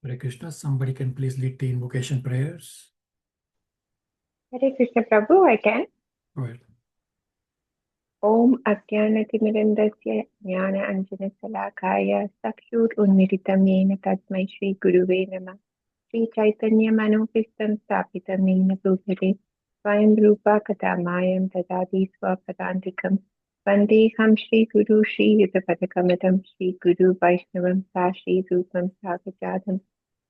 Hare Krishna, somebody can please lead the invocation prayers. Hare Krishna Prabhu, I can. Go ahead. Om Ajnanatimidandasya Jnana Anjana Salakaya Sakshur Yena Tasmai Shri Guruve Namah Shri Chaitanya Manopistam Stapitam Yena Bhutale Swayam Rupa Katamayam Tadadi Swapadantikam Vandeham Shri Guru Shri Yudapadakamatam Shri Guru Vaishnavam Sa Shri Rupam Savajadam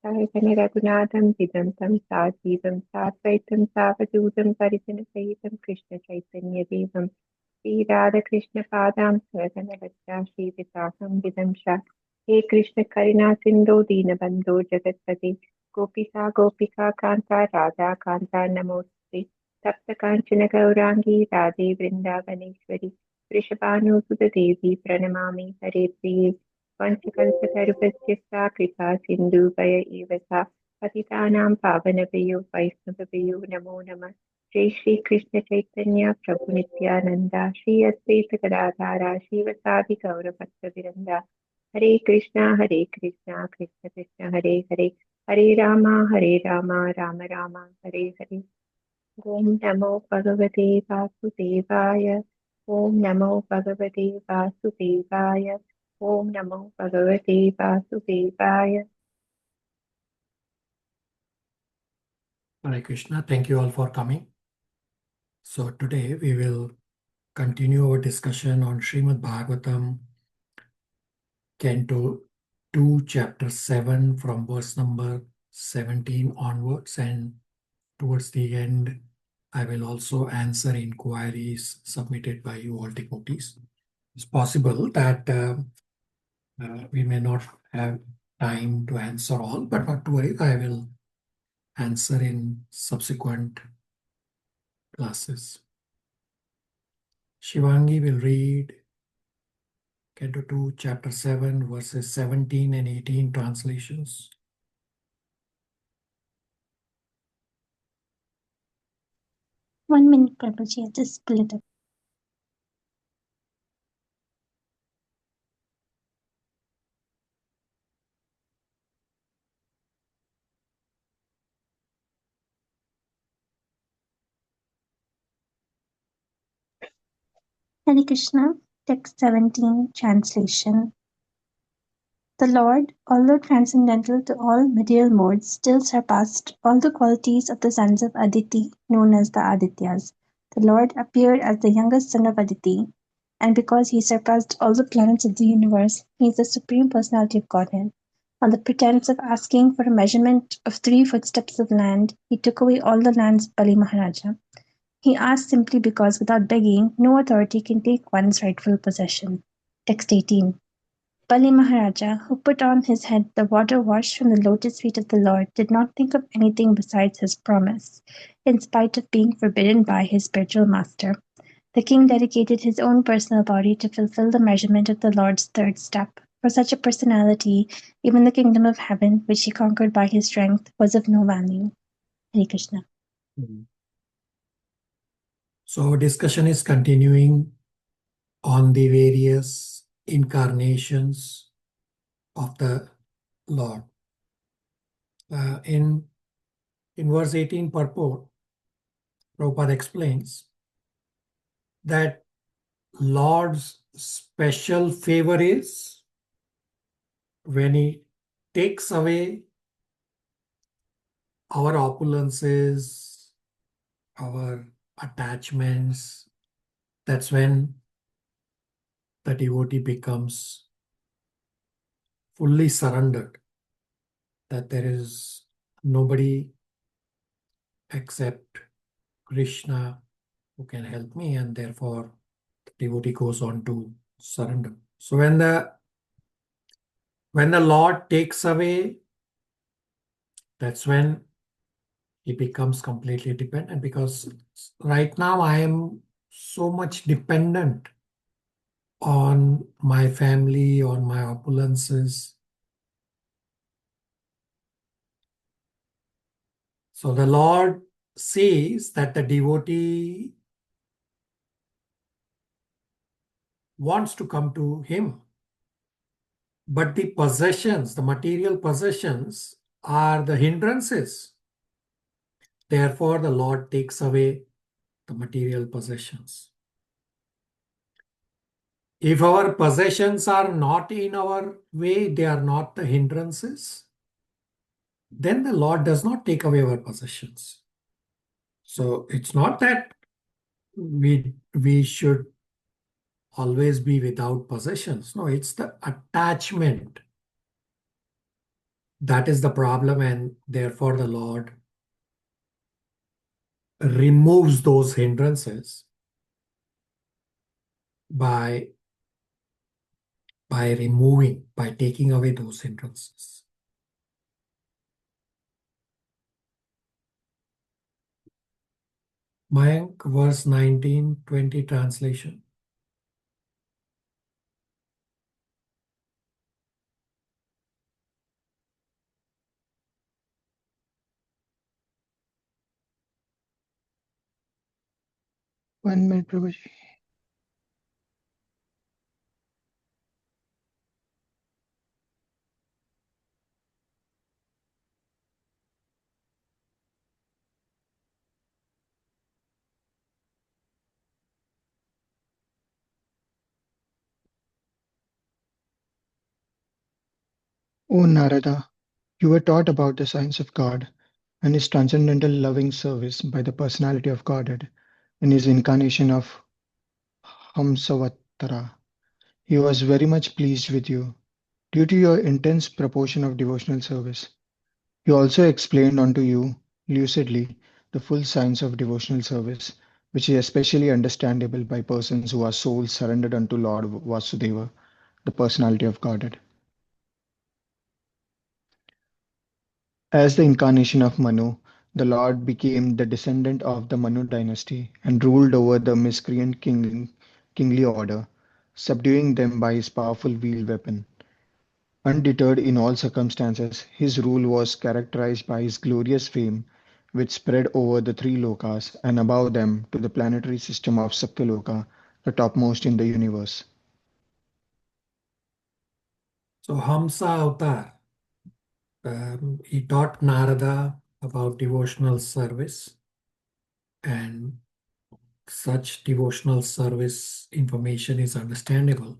Sahajana Raghunathan Vidantam Sajivam Satvaitam Savadudam Parijanasahitam Krishna Chaitanya Devam Sri Radha Krishna Padam Saradana Vacha Sri Visakam Vidamsha He Krishna Karina Sindhu Dinabandho Jagatpati Gopisa Gopika Kanta Radha Kanta Namosti Tapta Kanchana Gaurangi Radhe Vrindavaneshwari Vrishabhanu Sudha Devi Pranamami Hare Priye Vanchakalpatarupasya Kripa Sindhu Vaya Evasa Patitanam Pavanavayo Vaisnavayo Namo Namah Jai Shri Krishna Chaitanya Prabhu Nityananda Shri Advaita Gadadhara Shivasadi Gaura Bhakta Viranda Hare Krishna Krishna Krishna Hare Hare Hare Rama Rama Rama Hare Hare Om Namo Bhagavate Vasudevaya Om Namo Bhagavate Vasudevaya Om Namo Bhagavate Vasudevaya. Hare Krishna, thank you all for coming. So today we will continue our discussion on Srimad Bhagavatam, Canto 2, Chapter 7, from verse number 17 onwards, and towards the end, I will also answer inquiries submitted by you all devotees. It's possible that we may not have time to answer all, but not to worry, I will answer in subsequent classes. Shivangi will read Canto 2, Chapter 7, verses 17 and 18 translations. One minute, Prabhuji, I just pull it up. Hare Krishna, text 17, translation. The Lord, although transcendental to all material modes, still surpassed all the qualities of the sons of Aditi, known as the Adityas. The Lord appeared as the youngest son of Aditi, and because he surpassed all the planets of the universe, he is the Supreme Personality of Godhead. On the pretense of asking for a measurement of 3 footsteps of land, he took away all the lands of Bali Maharaja. He asked simply because, without begging, no authority can take one's rightful possession. Text 18. Bali Maharaja, who put on his head the water washed from the lotus feet of the Lord, did not think of anything besides his promise, in spite of being forbidden by his spiritual master. The king dedicated his own personal body to fulfill the measurement of the Lord's third step. For such a personality, even the kingdom of heaven, which he conquered by his strength, was of no value. Hare Krishna. So discussion is continuing on the various incarnations of the Lord. In verse 18 purport, Prabhupada explains that Lord's special favor is when he takes away our opulences, our attachments. That's when the devotee becomes fully surrendered, that there is nobody except Krishna who can help me, and therefore the devotee goes on to surrender. So when the Lord takes away, that's when he becomes completely dependent, because right now I am so much dependent on my family, on my opulences. So the Lord sees that the devotee wants to come to him, but the possessions, the material possessions, are the hindrances. Therefore, the Lord takes away the material possessions. If our possessions are not in our way, they are not the hindrances, then the Lord does not take away our possessions. So it's not that we should always be without possessions. No, it's the attachment that is the problem, and therefore the Lord removes those hindrances by taking away those hindrances. Mayank, verse 19, 20 translation. One minute, Prabhuji. O Narada, you were taught about the science of God and his transcendental loving service by the personality of Godhead in his incarnation of Hamsavattara. He was very much pleased with you due to your intense proportion of devotional service. He also explained unto you lucidly the full science of devotional service, which is especially understandable by persons who are souls surrendered unto Lord Vasudeva, the personality of Godhead. As the incarnation of Manu, the Lord became the descendant of the Manu dynasty and ruled over the miscreant kingly order, subduing them by his powerful wheeled weapon. Undeterred in all circumstances, his rule was characterized by his glorious fame, which spread over the three lokas and above them to the planetary system of Satyaloka, the topmost in the universe. So Hamsa Avatar, he taught Narada about devotional service, and such devotional service information is understandable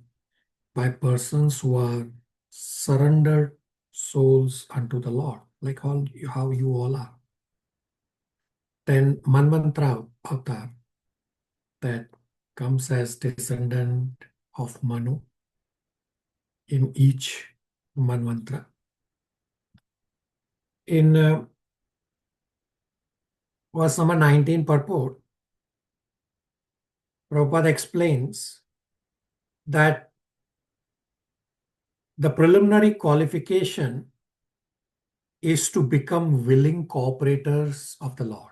by persons who are surrendered souls unto the Lord, like how you all are. Then Manvantra Avatar, that comes as descendant of Manu in each Manvantra. In verse number 19 purport, Prabhupada explains that the preliminary qualification is to become willing cooperators of the Lord.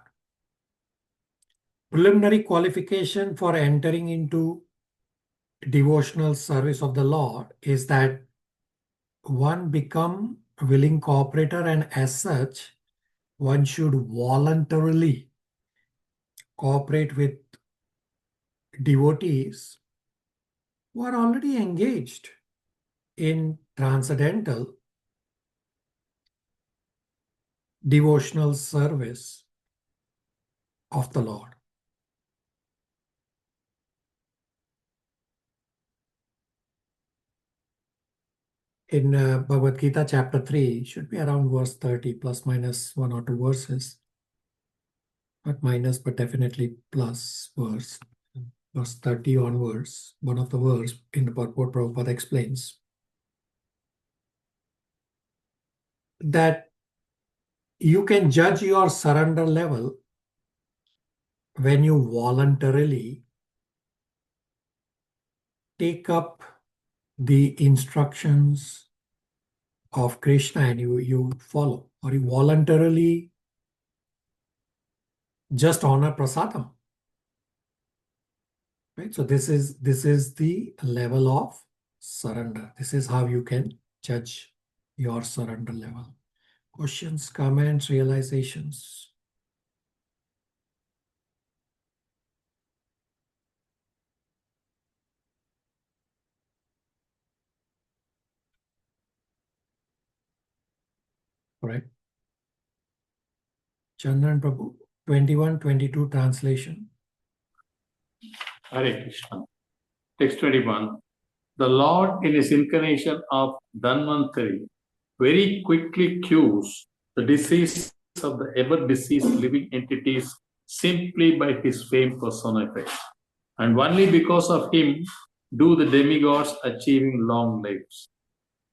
Preliminary qualification for entering into devotional service of the Lord is that one become a willing cooperator, and as such, one should voluntarily cooperate with devotees who are already engaged in transcendental devotional service of the Lord. In Bhagavad Gita chapter 3, should be around verse 30, plus minus one or two verses. Not minus, but definitely plus verse. Verse 30 onwards, one of the verse in the purport Prabhupada explains that you can judge your surrender level when you voluntarily take up the instructions of Krishna and you follow, or you voluntarily just honor prasadam. Right? So this is the level of surrender. This is how you can judge your surrender level. Questions, comments, realizations? All right. Chandran Prabhu, 21-22 translation. Hare Krishna. Text 21. The Lord in his incarnation of Dhanvantari very quickly cures the disease of the ever-deceased living entities simply by his fame personified. And only because of him do the demigods achieving long lives.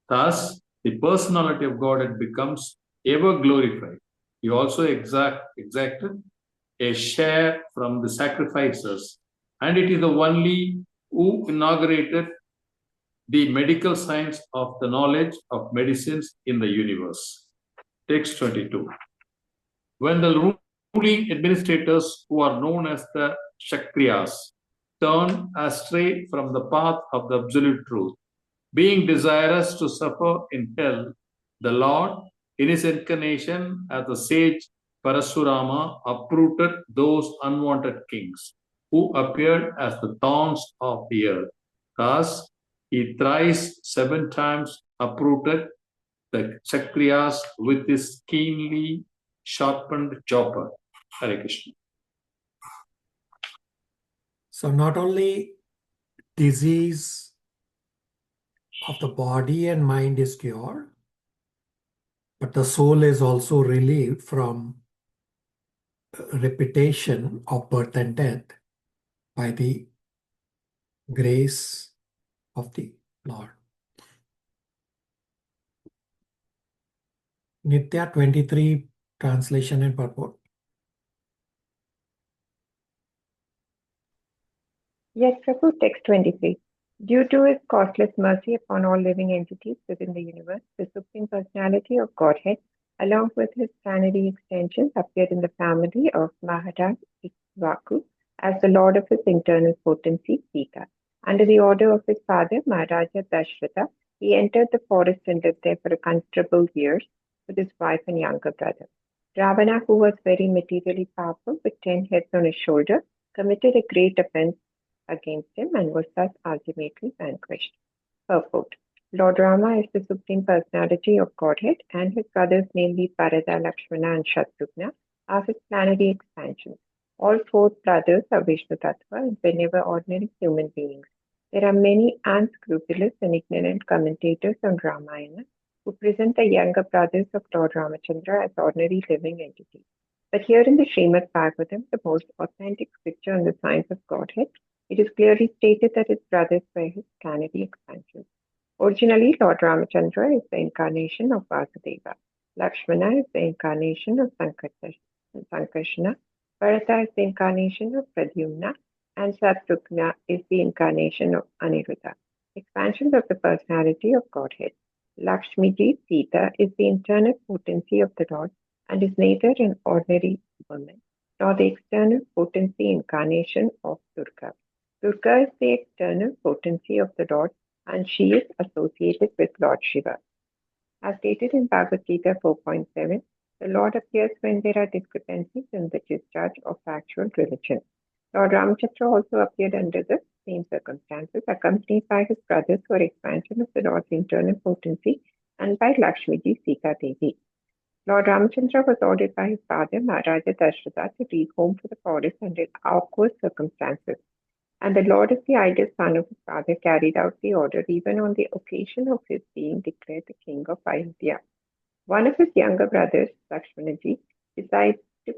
Thus, the personality of Godhead becomes ever glorified. He also exacted a share from the sacrifices, and it is the only who inaugurated the medical science of the knowledge of medicines in the universe. Text 22. When the ruling administrators, who are known as the Kshatriyas, turn astray from the path of the absolute truth, being desirous to suffer in hell, the Lord, in his incarnation as the sage Parasurama, uprooted those unwanted kings who appeared as the thorns of the earth. Thus, he thrice 7 times uprooted the Kshatriyas with his keenly sharpened chopper. Hare Krishna. So not only disease of the body and mind is cured, but the soul is also relieved from repetition of birth and death by the grace of the Lord. Nitya 23 translation and purport. Yes, Prabhu, text 23. Due to his causeless mercy upon all living entities within the universe, the Supreme Personality of Godhead, along with his planetary extensions, appeared in the family of Maharaj Ikshvaku as the Lord of his internal potency, Sita. Under the order of his father, Maharaja Dashratha, he entered the forest and lived there for considerable years with his wife and younger brother. Ravana, who was very materially powerful with 10 heads on his shoulder, committed a great offense against him and was thus ultimately vanquished. Purport. Lord Rama is the Supreme Personality of Godhead, and his brothers, namely Bharata, Lakshmana, and Shatrughna, are his planetary expansions. All 4 brothers are Vishnu Tattva and were never ordinary human beings. There are many unscrupulous and ignorant commentators on Ramayana who present the younger brothers of Lord Ramachandra as ordinary living entities. But here in the Srimad Bhagavatam, the most authentic scripture on the science of Godhead, it is clearly stated that his brothers were his planetary expansions. Originally, Lord Ramachandra is the incarnation of Vasudeva. Lakshmana is the incarnation of Sankarsana. Bharata is the incarnation of Pradyumna. And Shatrughna is the incarnation of Aniruddha. Expansions of the personality of Godhead. Lakshmiji, Sita, is the internal potency of the Lord and is neither an ordinary woman nor the external potency incarnation of Durga. Durga is the external potency of the Lord, and she is associated with Lord Shiva. As stated in Bhagavad Gita 4.7, the Lord appears when there are discrepancies in the discharge of actual religion. Lord Ramachandra also appeared under the same circumstances, accompanied by his brothers for expansion of the Lord's internal potency and by Lakshmiji Sita Devi. Lord Ramachandra was ordered by his father, Maharaja Dashratha, to leave home for the forest under awkward circumstances. And the Lord, as the ideal son of his father, carried out the order even on the occasion of his being declared the king of Ayodhya. One of his younger brothers, Lakshmanaji, desired to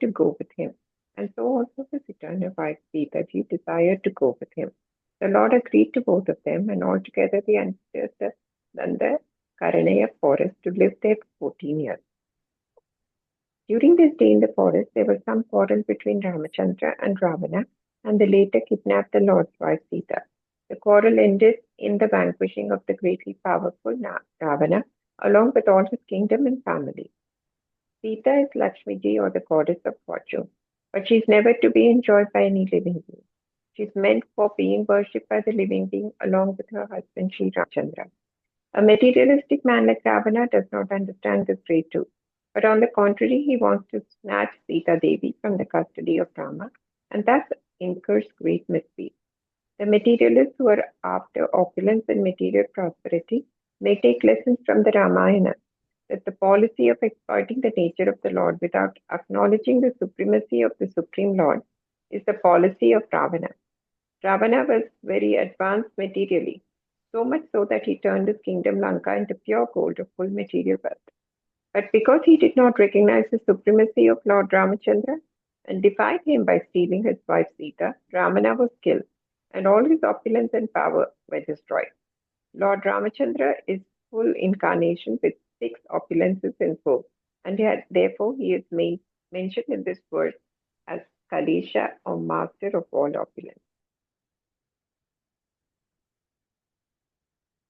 go with him, and so also his eternal wife Sitaji desired to go with him. The Lord agreed to both of them, and altogether they entered the Karanaya forest to live there for 14 years. During this day in the forest, there was some quarrel between Ramachandra and Ravana, and they later kidnapped the Lord's wife Sita. The quarrel ended in the vanquishing of the greatly powerful Ravana, along with all his kingdom and family. Sita is Lakshmiji, or the goddess of fortune, but she is never to be enjoyed by any living being. She is meant for being worshipped by the living being along with her husband Sri Ramachandra. A materialistic man like Ravana does not understand this great truth, but on the contrary, he wants to snatch Sita Devi from the custody of Rama, and thus incurs great misdeeds. The materialists who are after opulence and material prosperity may take lessons from the Ramayana. that the policy of exploiting the nature of the Lord without acknowledging the supremacy of the Supreme Lord is the policy of Ravana. Ravana was very advanced materially, so much so that he turned his kingdom Lanka into pure gold of full material wealth. But because he did not recognize the supremacy of Lord Ramachandra and defied him by stealing his wife Sita, Ravana was killed, and all his opulence and power were destroyed. Lord Ramachandra is full incarnation with 6 opulences in 4, and therefore he is mentioned in this verse as Kalesha, or master of all opulence.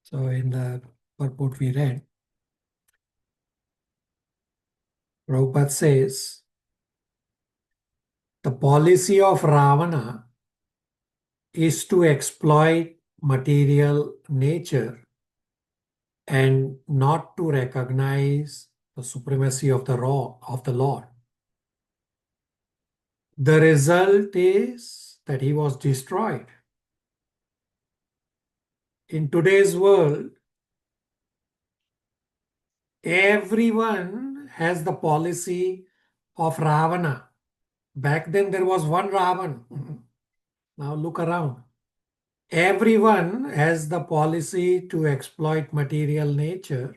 So in the purport we read, Prabhupada says, the policy of Ravana is to exploit material nature and not to recognize the supremacy of the Lord. The result is that he was destroyed. In today's world, everyone has the policy of Ravana. Back then there was one Ravan. Now look around. Everyone has the policy to exploit material nature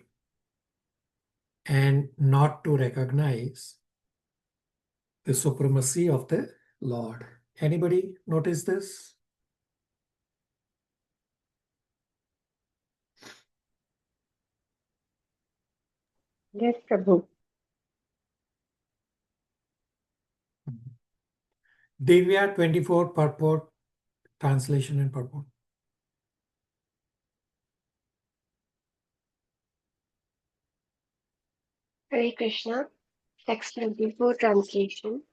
and not to recognize the supremacy of the Lord. Anybody notice this? Yes, Prabhu. Divya 24 purport, translation and purport. Hare Krishna, text 24 translation.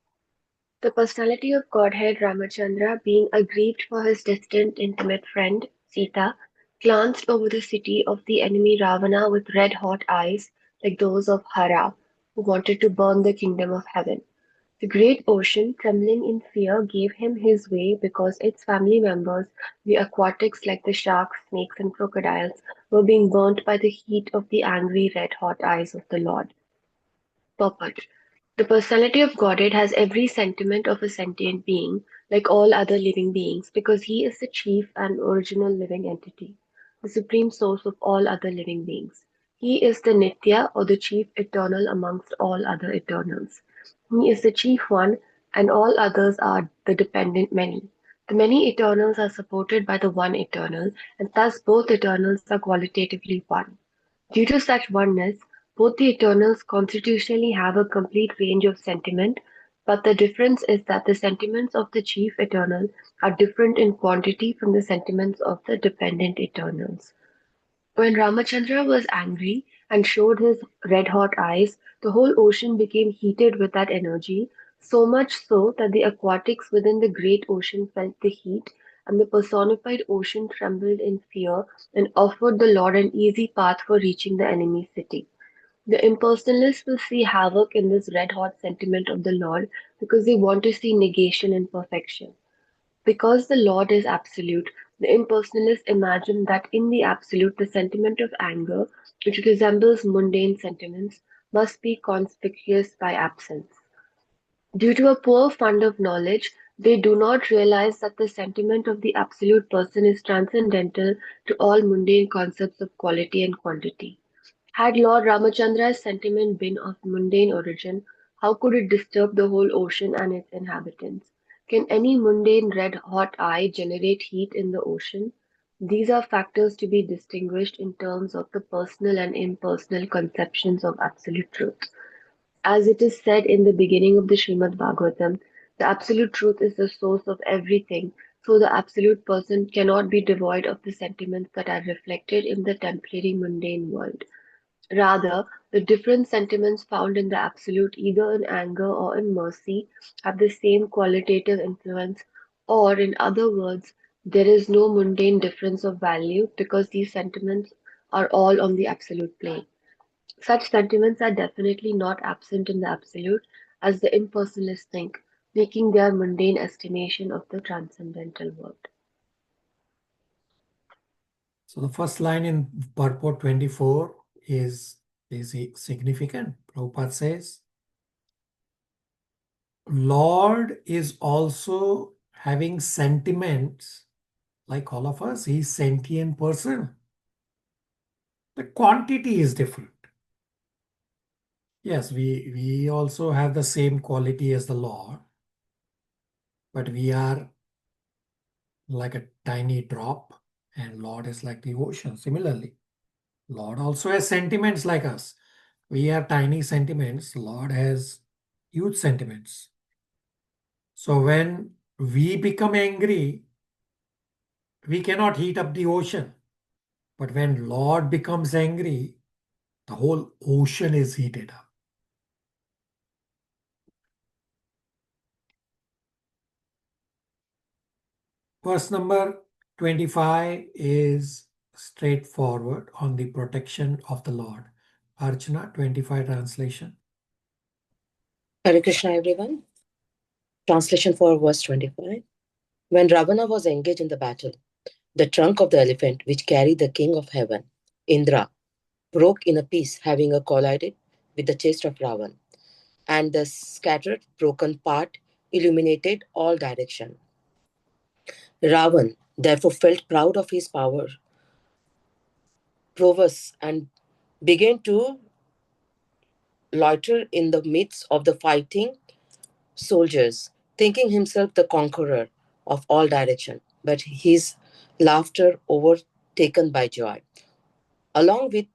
The personality of Godhead Ramachandra, being aggrieved for his distant intimate friend, Sita, glanced over the city of the enemy Ravana with red-hot eyes like those of Hara, who wanted to burn the kingdom of heaven. The great ocean, trembling in fear, gave him his way because its family members, the aquatics like the sharks, snakes, and crocodiles, were being burnt by the heat of the angry red-hot eyes of the Lord. Purport. The personality of Godhead has every sentiment of a sentient being, like all other living beings, because he is the chief and original living entity, the supreme source of all other living beings. He is the Nitya, or the chief eternal amongst all other eternals. He is the chief one, and all others are the dependent many. The many eternals are supported by the one eternal, and thus both eternals are qualitatively one. Due to such oneness, both the Eternals constitutionally have a complete range of sentiment, but the difference is that the sentiments of the Chief Eternal are different in quantity from the sentiments of the dependent Eternals. When Ramachandra was angry and showed his red-hot eyes, the whole ocean became heated with that energy, so much so that the aquatics within the great ocean felt the heat, and the personified ocean trembled in fear and offered the Lord an easy path for reaching the enemy city. The impersonalists will see havoc in this red-hot sentiment of the Lord because they want to see negation and perfection. Because the Lord is absolute, the impersonalists imagine that in the absolute the sentiment of anger, which resembles mundane sentiments, must be conspicuous by absence. Due to a poor fund of knowledge, they do not realize that the sentiment of the absolute person is transcendental to all mundane concepts of quality and quantity. Had Lord Ramachandra's sentiment been of mundane origin, how could it disturb the whole ocean and its inhabitants? Can any mundane red-hot eye generate heat in the ocean? These are factors to be distinguished in terms of the personal and impersonal conceptions of absolute truth. As it is said in the beginning of the Srimad Bhagavatam, the absolute truth is the source of everything, so the absolute person cannot be devoid of the sentiments that are reflected in the temporary mundane world. Rather, the different sentiments found in the Absolute, either in anger or in mercy, have the same qualitative influence, or, in other words, there is no mundane difference of value because these sentiments are all on the Absolute plane. Such sentiments are definitely not absent in the Absolute, as the impersonalists think, making their mundane estimation of the transcendental world. So the first line in purport 24 is is significant. Prabhupada says, Lord is also having sentiments like all of us. He's sentient person. The quantity is different. Yes, we also have the same quality as the Lord, but we are like a tiny drop and Lord is like the ocean. Similarly, Lord also has sentiments like us. We have tiny sentiments. Lord has huge sentiments. So when we become angry, we cannot heat up the ocean. But when Lord becomes angry, the whole ocean is heated up. Verse number 25 is straightforward on the protection of the Lord. Archana, 25 translation. Hare Krishna, everyone. Translation for verse 25. When Ravana was engaged in the battle, the trunk of the elephant which carried the king of heaven, Indra, broke in a piece, having collided with the chest of Ravan, and the scattered, broken part illuminated all direction. Ravan therefore felt proud of his power, prowess, and began to loiter in the midst of the fighting soldiers, thinking himself the conqueror of all direction, but his laughter overtaken by joy. Along with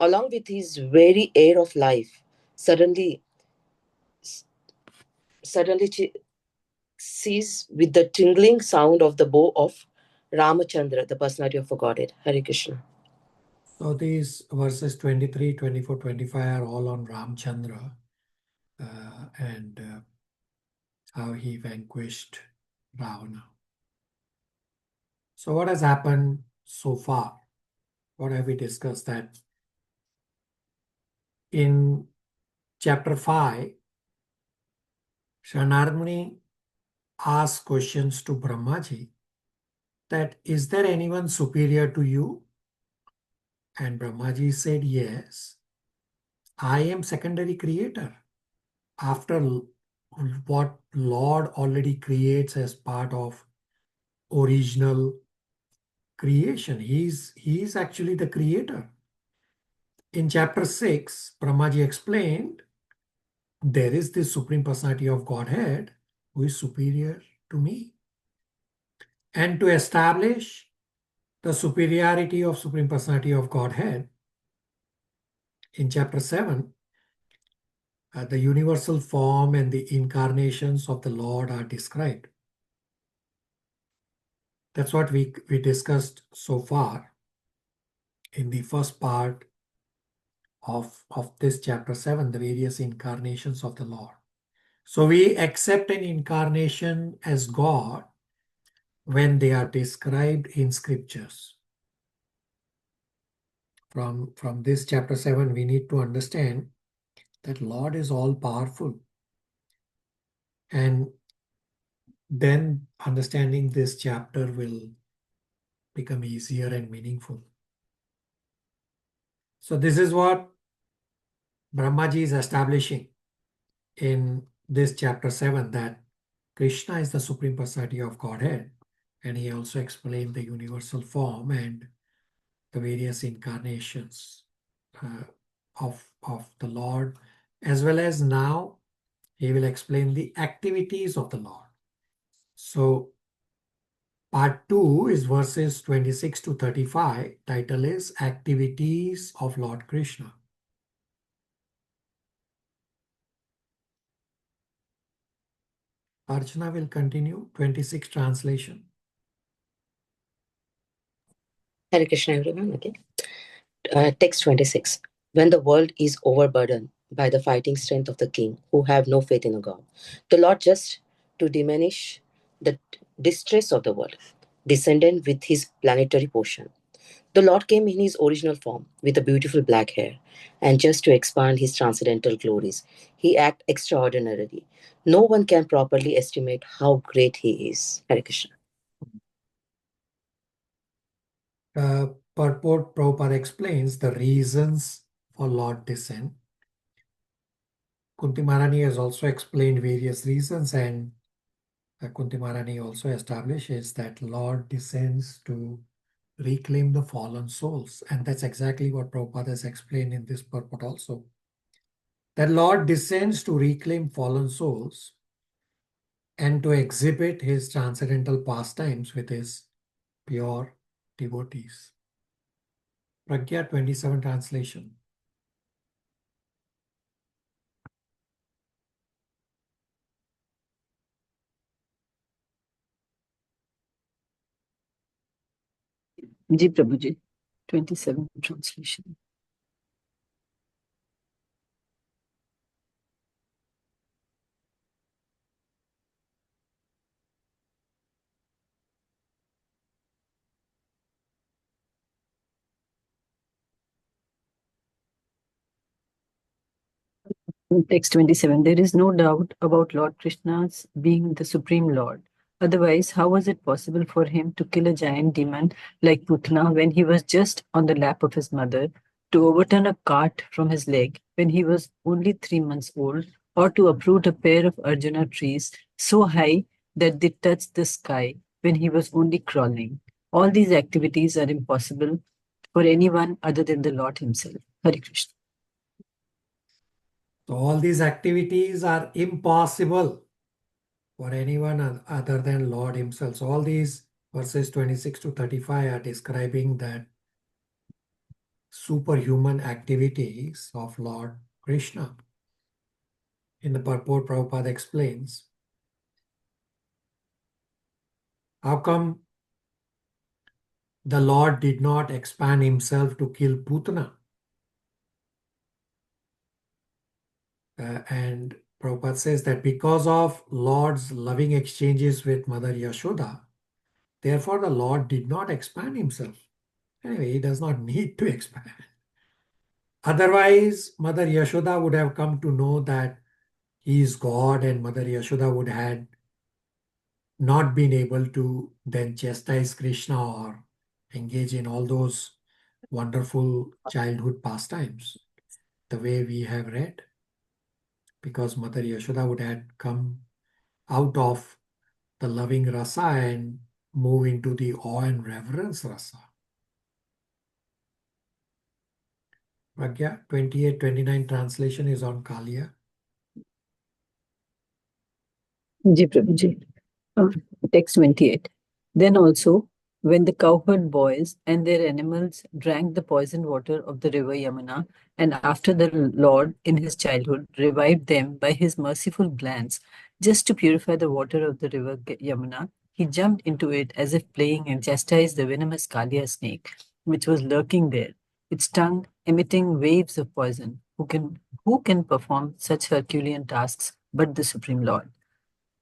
along with his very air of life, suddenly cease with the tingling sound of the bow of Ramachandra, the personality of a Godhead. Hare Krishna. So these verses 23, 24, 25 are all on Ramchandra and how he vanquished Ravana. So what has happened so far? What have we discussed? That in chapter 5, Shanarmuni asked questions to Brahmaji that, is there anyone superior to you? And Brahmaji said, yes, I am secondary creator. After what Lord already creates as part of original creation. He's actually the creator. In chapter 6, Brahmaji explained there is this Supreme Personality of Godhead who is superior to me. And to establish the superiority of Supreme Personality of Godhead, in chapter 7, the universal form and the incarnations of the Lord are described. That's what we discussed so far in the first part of this chapter 7, the various incarnations of the Lord. So we accept an incarnation as God when they are described in scriptures. From this chapter 7, we need to understand that Lord is all powerful. And then understanding this chapter will become easier and meaningful. So this is what Brahmaji is establishing in this chapter 7, that Krishna is the Supreme Personality of Godhead. And he also explained the universal form and the various incarnations of the Lord, as well as now he will explain the activities of the Lord. So part 2 is verses 26 to 35. Title is Activities of Lord Krishna. Archana will continue, 26 translation. Hare Krishna, everyone. Again. Text 26. When the world is overburdened by the fighting strength of the king, who have no faith in a God, the Lord, just to diminish the distress of the world, descended with his planetary portion. The Lord came in his original form with a beautiful black hair, and just to expand his transcendental glories, he acted extraordinarily. No one can properly estimate how great he is. Hare Krishna. Purport Prabhupada explains the reasons for Lord descent. Kunti Maharani has also explained various reasons, and Kunti Maharani also establishes that Lord descends to reclaim the fallen souls. And that's exactly what Prabhupada has explained in this purport also. That Lord descends to reclaim fallen souls and to exhibit his transcendental pastimes with his pure devotees. Pragya 27 translation. Ji Prabhuji, 27 translation. Text 27. There is no doubt about Lord Krishna's being the Supreme Lord. Otherwise, how was it possible for him to kill a giant demon like Putna when he was just on the lap of his mother, to overturn a cart from his leg when he was only 3 months old, or to uproot a pair of Arjuna trees so high that they touched the sky when he was only crawling? All these activities are impossible for anyone other than the Lord himself. Hare Krishna. So all these activities are impossible for anyone other than Lord himself. So all these verses 26 to 35 are describing that superhuman activities of Lord Krishna. In the purport, Prabhupada explains, how come the Lord did not expand himself to kill Putana? And Prabhupada says that because of Lord's loving exchanges with Mother Yashoda, therefore the Lord did not expand himself. Anyway, he does not need to expand. Otherwise, Mother Yashoda would have come to know that he is God, and Mother Yashoda would have not been able to then chastise Krishna or engage in all those wonderful childhood pastimes, the way we have read. Because Mother Yashoda would have come out of the loving rasa and move into the awe and reverence rasa. Pragya 28-29 translation is on Kaliya. Ji Prabhuji. Text 28. Then also, when the cowherd boys and their animals drank the poisoned water of the river Yamuna, and after the Lord in his childhood revived them by his merciful glance, just to purify the water of the river Yamuna, he jumped into it as if playing and chastised the venomous Kaliya snake, which was lurking there, its tongue emitting waves of poison. Who can perform such Herculean tasks but the Supreme Lord?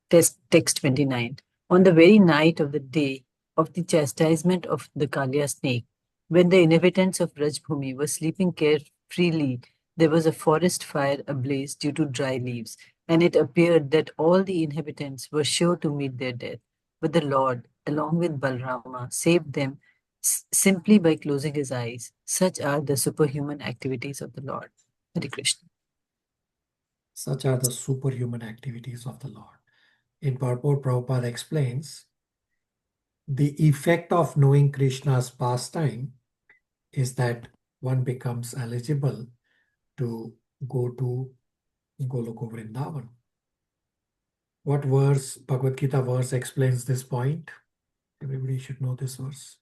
Text 29. On the very night of the day of the chastisement of the Kaliya snake, when the inhabitants of Rajbhumi were sleeping carefreely, there was a forest fire ablaze due to dry leaves, and it appeared that all the inhabitants were sure to meet their death. But the Lord, along with Balrama, saved them simply by closing his eyes. Such are the superhuman activities of the Lord. Hare Krishna. Such are the superhuman activities of the Lord. In purport, Prabhupada explains, the effect of knowing Krishna's pastime is that one becomes eligible to go to Goloka Vrindavan. What verse, Bhagavad Gita verse, explains this point? Everybody should know this verse.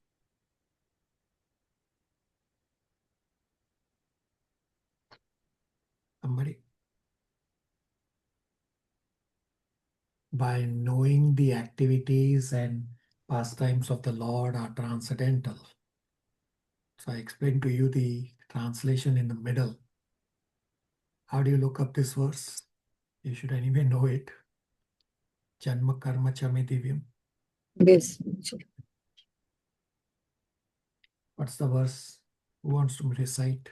Somebody? By knowing the activities and pastimes of the Lord are transcendental. So I explained to you the translation in the middle. How do you look up this verse? You should anyway know it. Janma karma chame divyam. Yes. What's the verse? Who wants to recite?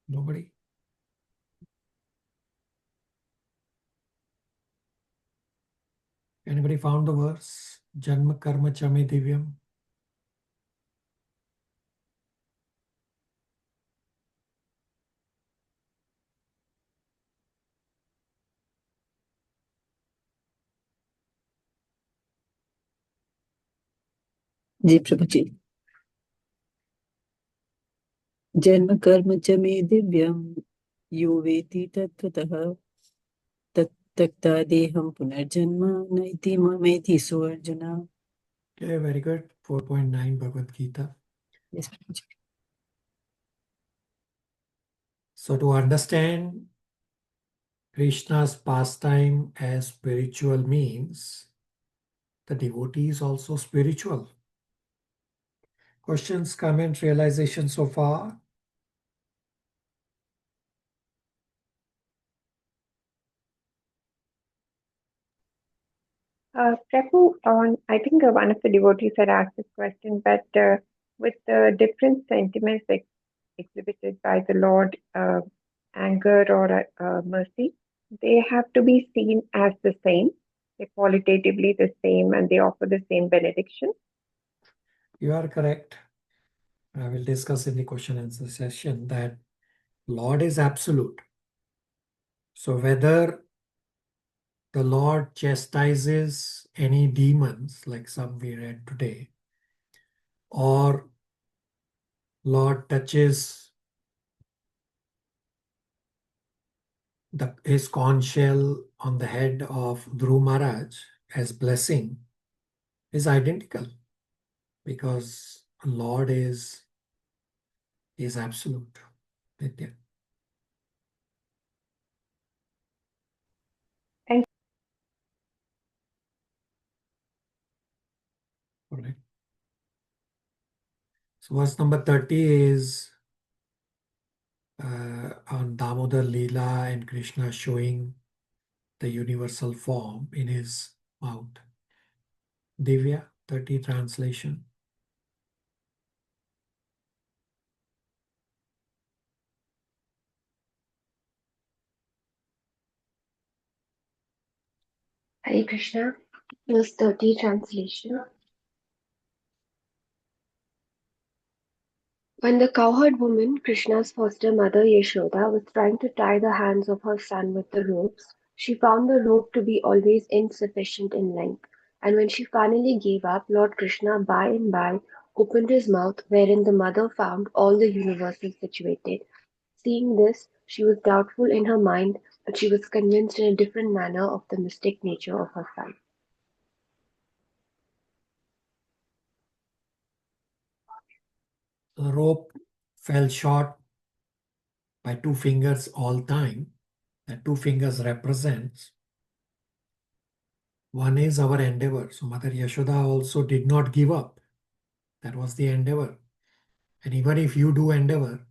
Nobody? Anybody found the verse? Janma karma chame divyam. जी प्रभु जी। जन्म कर्म च मे दिव्यम यो वेति तत्त्वतः तत्तक्ता देहं पुनर्जन्म नैति ममेति सुअर्जुन। Okay, very good. 4.9 Bhagavad Gita. Yes, Prabhu ji. So to understand Krishna's pastime as spiritual means the devotee is also spiritual. Questions, comments, realization so far? Prabhu, I think one of the devotees had asked this question, but with the different sentiments exhibited by the Lord, anger or mercy, they have to be seen as the same. They're qualitatively the same and they offer the same benediction. You are correct. I will discuss in the question and answer session that Lord is absolute. So whether the Lord chastises any demons, like some we read today, or Lord touches his conch shell on the head of Dhruv Maharaj as blessing, is identical, because Lord is absolute. Nitya. Thank All right. So verse number 30 is on Damodar Leela and Krishna showing the universal form in his mouth. Divya, 30 translation. Hare Krishna, verse 30 translation. When the cowherd woman, Krishna's foster mother Yashoda, was trying to tie the hands of her son with the ropes, she found the rope to be always insufficient in length, and when she finally gave up, Lord Krishna by and by opened his mouth, wherein the mother found all the universes situated. Seeing this, she was doubtful in her mind, but she was convinced in a different manner of the mystic nature of her son. The rope fell short by 2 fingers all time. The 2 fingers represents one is our endeavor. So Mother Yashoda also did not give up. That was the endeavor. And even if you do endeavor,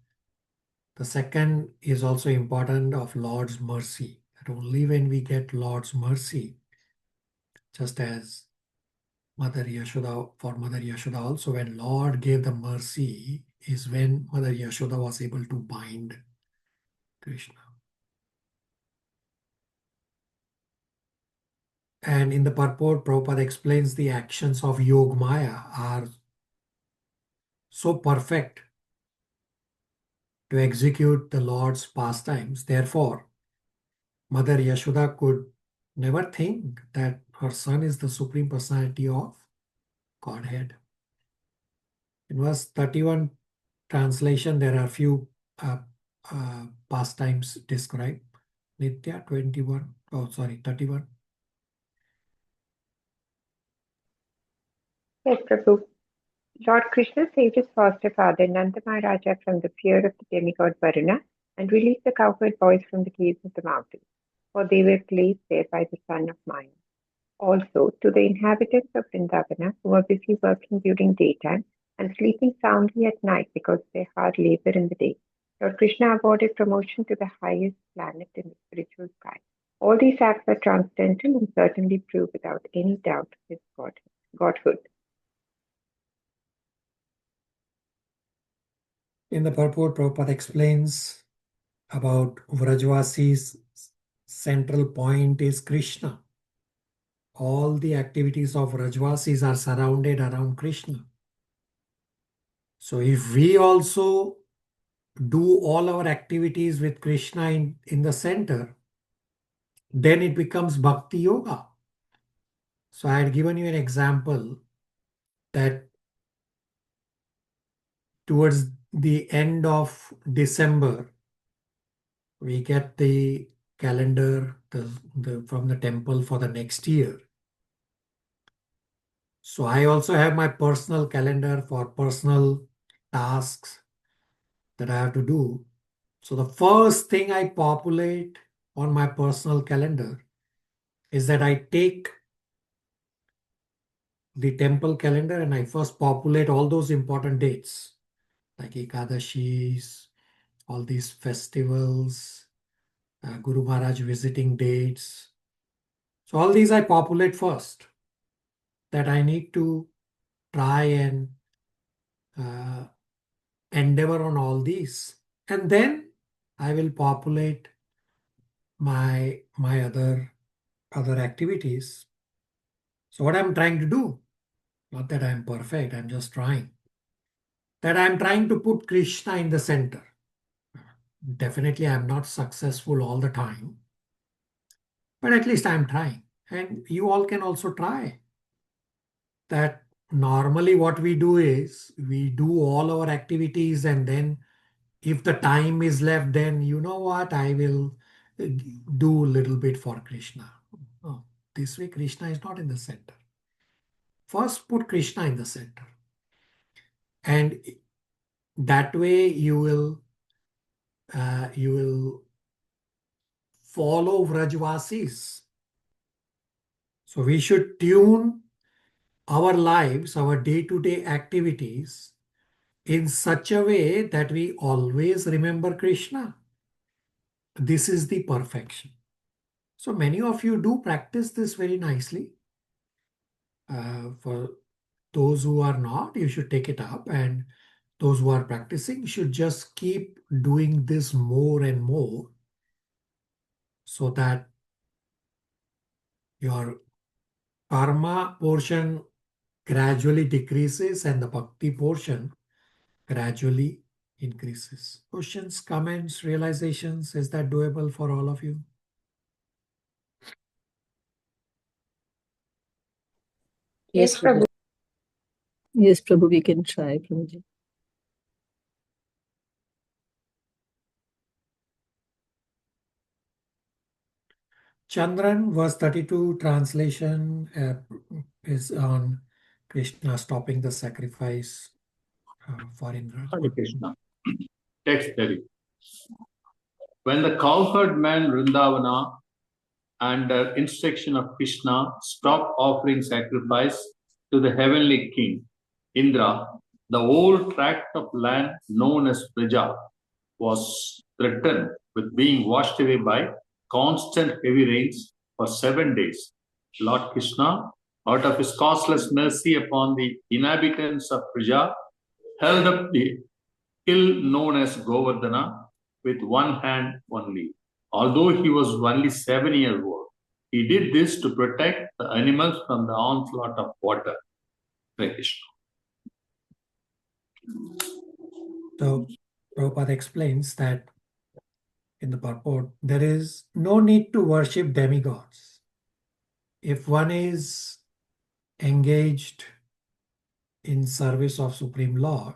the second is also important of Lord's mercy. That only when we get Lord's mercy, just as Mother Yashoda, for Mother Yashoda also, when Lord gave the mercy, is when Mother Yashoda was able to bind Krishna. And in the purport, Prabhupada explains the actions of Yog Maya are so perfect to execute the Lord's pastimes. Therefore, Mother Yashoda could never think that her son is the Supreme Personality of Godhead. In verse 31 translation, there are few pastimes described. Nitya 21, oh sorry, 31. Yes, Prabhu. Lord Krishna saved his foster father Nanda Maharaja from the fear of the demigod Varuna and released the cowherd boys from the caves of the mountains, for they were placed there by the son of Maya. Also, to the inhabitants of Vrindavana who were busy working during daytime and sleeping soundly at night because of their hard labor in the day, Lord Krishna awarded promotion to the highest planet in the spiritual sky. All these acts are transcendental and certainly prove without any doubt his godhood. In the purport, Prabhupada explains about Vrajvasi's central point is Krishna. All the activities of Vrajvasis are surrounded around Krishna. So if we also do all our activities with Krishna in the center, then it becomes Bhakti Yoga. So I had given you an example that towards the end of December, we get the calendar from the temple for the next year. So I also have my personal calendar for personal tasks that I have to do. So the first thing I populate on my personal calendar is that I take the temple calendar and I first populate all those important dates like Ekadashis, all these festivals, Guru Maharaj visiting dates. So all these I populate first, that I need to try and endeavor on all these. And then I will populate my other activities. So what I'm trying to do, not that I'm perfect, I'm just trying, that I'm trying to put Krishna in the center. Definitely I'm not successful all the time, but at least I'm trying. And you all can also try. That normally what we do is we do all our activities, and then if the time is left, then you know what, I will do a little bit for Krishna. Oh, this way Krishna is not in the center. First put Krishna in the center. And that way you will follow Vrajvasis. So we should tune our lives, our day-to-day activities in such a way that we always remember Krishna. This is the perfection. So many of you do practice this very nicely. For those who are not, you should take it up, and those who are practicing should just keep doing this more and more so that your karma portion gradually decreases and the bhakti portion gradually increases. Questions, comments, realizations, is that doable for all of you? Yes, Prabhu. Yes, Prabhu, we can try, Prabhuji. Chandran, verse 32, translation is on Krishna stopping the sacrifice for Indra. Hare Krishna. Text 30. When the cowherd man Vrindavana, under instruction of Krishna, stopped offering sacrifice to the heavenly king, Indra, the whole tract of land known as Praja was threatened with being washed away by constant heavy rains for 7 days. Lord Krishna, out of his causeless mercy upon the inhabitants of Praja, held up the hill known as Govardhana with one hand only. Although he was only 7 years old, he did this to protect the animals from the onslaught of water. Hare Krishna. So Prabhupada explains that in the purport, there is no need to worship demigods. If one is engaged in service of Supreme Lord,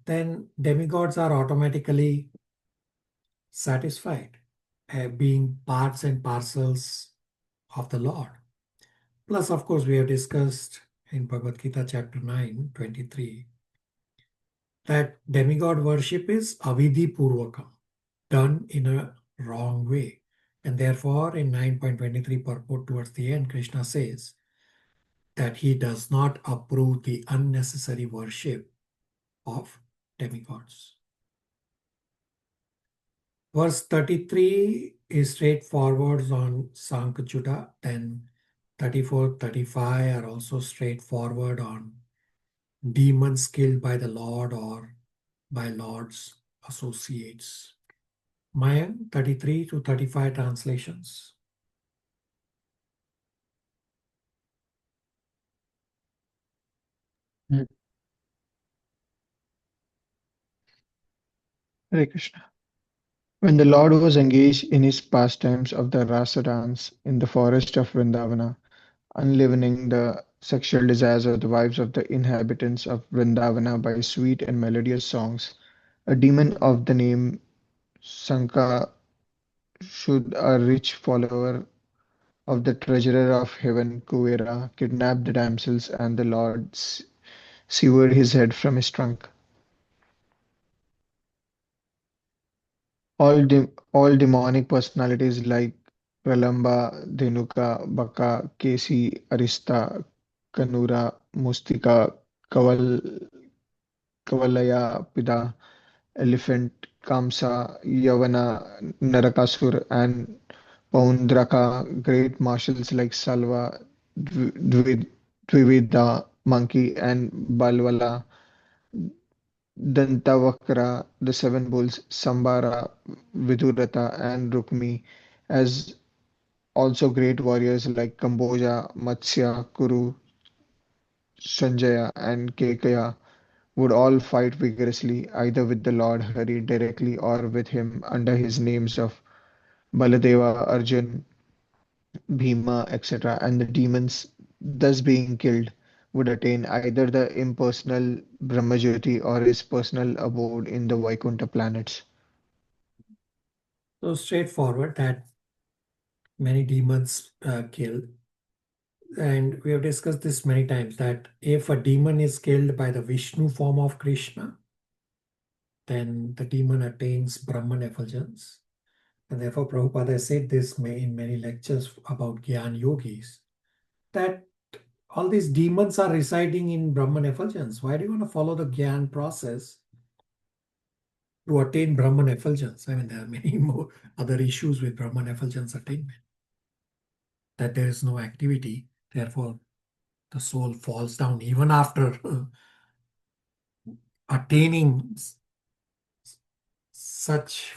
then demigods are automatically satisfied, being parts and parcels of the Lord. Plus, of course, we have discussed in Bhagavad Gita chapter 9, 23, that demigod worship is avidhi purvakam, done in a wrong way. And therefore, in 9.23 purport towards the end, Krishna says that he does not approve the unnecessary worship of demigods. Verse 33 is straightforward on Sankachuta, then 34, 35 are also straightforward on demons killed by the Lord or by Lord's associates. Mayan, 33 to 35 translations. Hare Krishna. When the Lord was engaged in his pastimes of the rasa dance in the forest of Vrindavana, unleavening the sexual desires of the wives of the inhabitants of Vrindavana by sweet and melodious songs. A demon of the name Sanka should a rich follower of the treasurer of heaven, Kuvera, kidnapped the damsels, and the Lord severed his head from his trunk. All demonic personalities like Pralamba, Dhenuka, Baka, Kesi, Arista, Kanura, Mustika, Kavalaya, Pida, Elephant, Kamsa, Yavana, Narakasur, and Paundraka, great marshals like Salva, Dvivida, Monkey, and Balwala, Dantavakra, the seven bulls, Sambara, Vidurata, and Rukmi, as also great warriors like Kamboja, Matsya, Kuru, Sanjaya, and Kekaya would all fight vigorously, either with the Lord Hari directly or with him under his names of Baladeva, Arjun, Bhima, etc., and the demons thus being killed would attain either the impersonal Brahmajyoti or his personal abode in the Vaikuntha planets. So straightforward that many demons killed. And we have discussed this many times that if a demon is killed by the Vishnu form of Krishna, then the demon attains Brahman effulgence. And therefore, Prabhupada has said this in many lectures about Gyan yogis, that all these demons are residing in Brahman effulgence. Why do you want to follow the Gyan process to attain Brahman effulgence? I mean, there are many more other issues with Brahman effulgence attainment. That there is no activity, therefore the soul falls down even after attaining such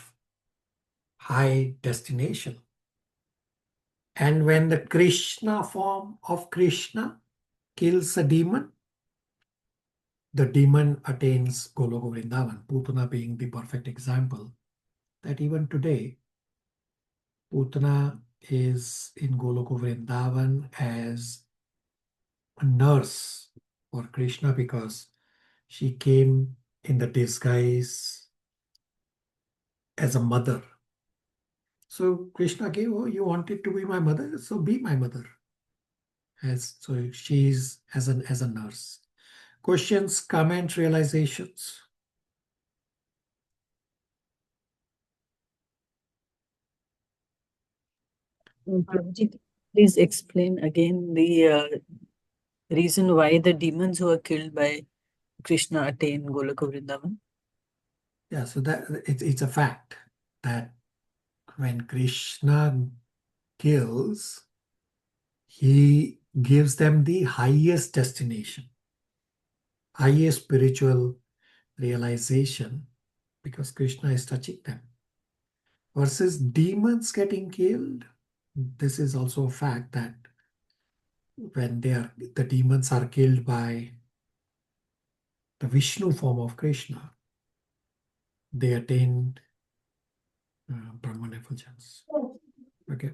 high destination. And when the Krishna form of Krishna kills a demon, the demon attains Goloka Vrindavan, Putana being the perfect example, that even today, Putana is in Goloka Vrindavan as a nurse for Krishna because she came in the disguise as a mother. So Krishna gave, oh, you wanted to be my mother, so be my mother. So she's as a nurse. Questions, comments, realizations. Prabhuji, please explain again the reason why the demons who are killed by Krishna attain Goloka Vrindavan. Yeah, so that it's a fact that when Krishna kills, he gives them the highest destination, highest spiritual realization, because Krishna is touching them. Versus demons getting killed, this is also a fact that when the demons are killed by the Vishnu form of Krishna, they attain Brahman effulgence. Okay.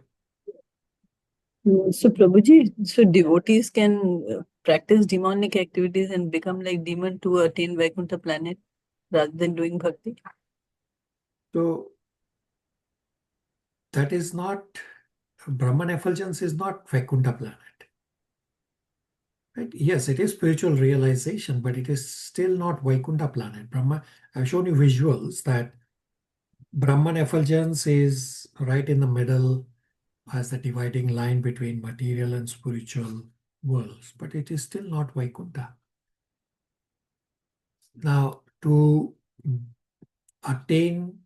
So Prabhuji, so devotees can practice demonic activities and become like demon to attain Vaikuntha planet rather than doing bhakti? So that is not, Brahman effulgence is not Vaikuntha planet. Right? Yes, it is spiritual realization, but it is still not Vaikuntha planet. I've shown you visuals that Brahman effulgence is right in the middle as the dividing line between material and spiritual worlds, but it is still not Vaikuntha. Now, to attain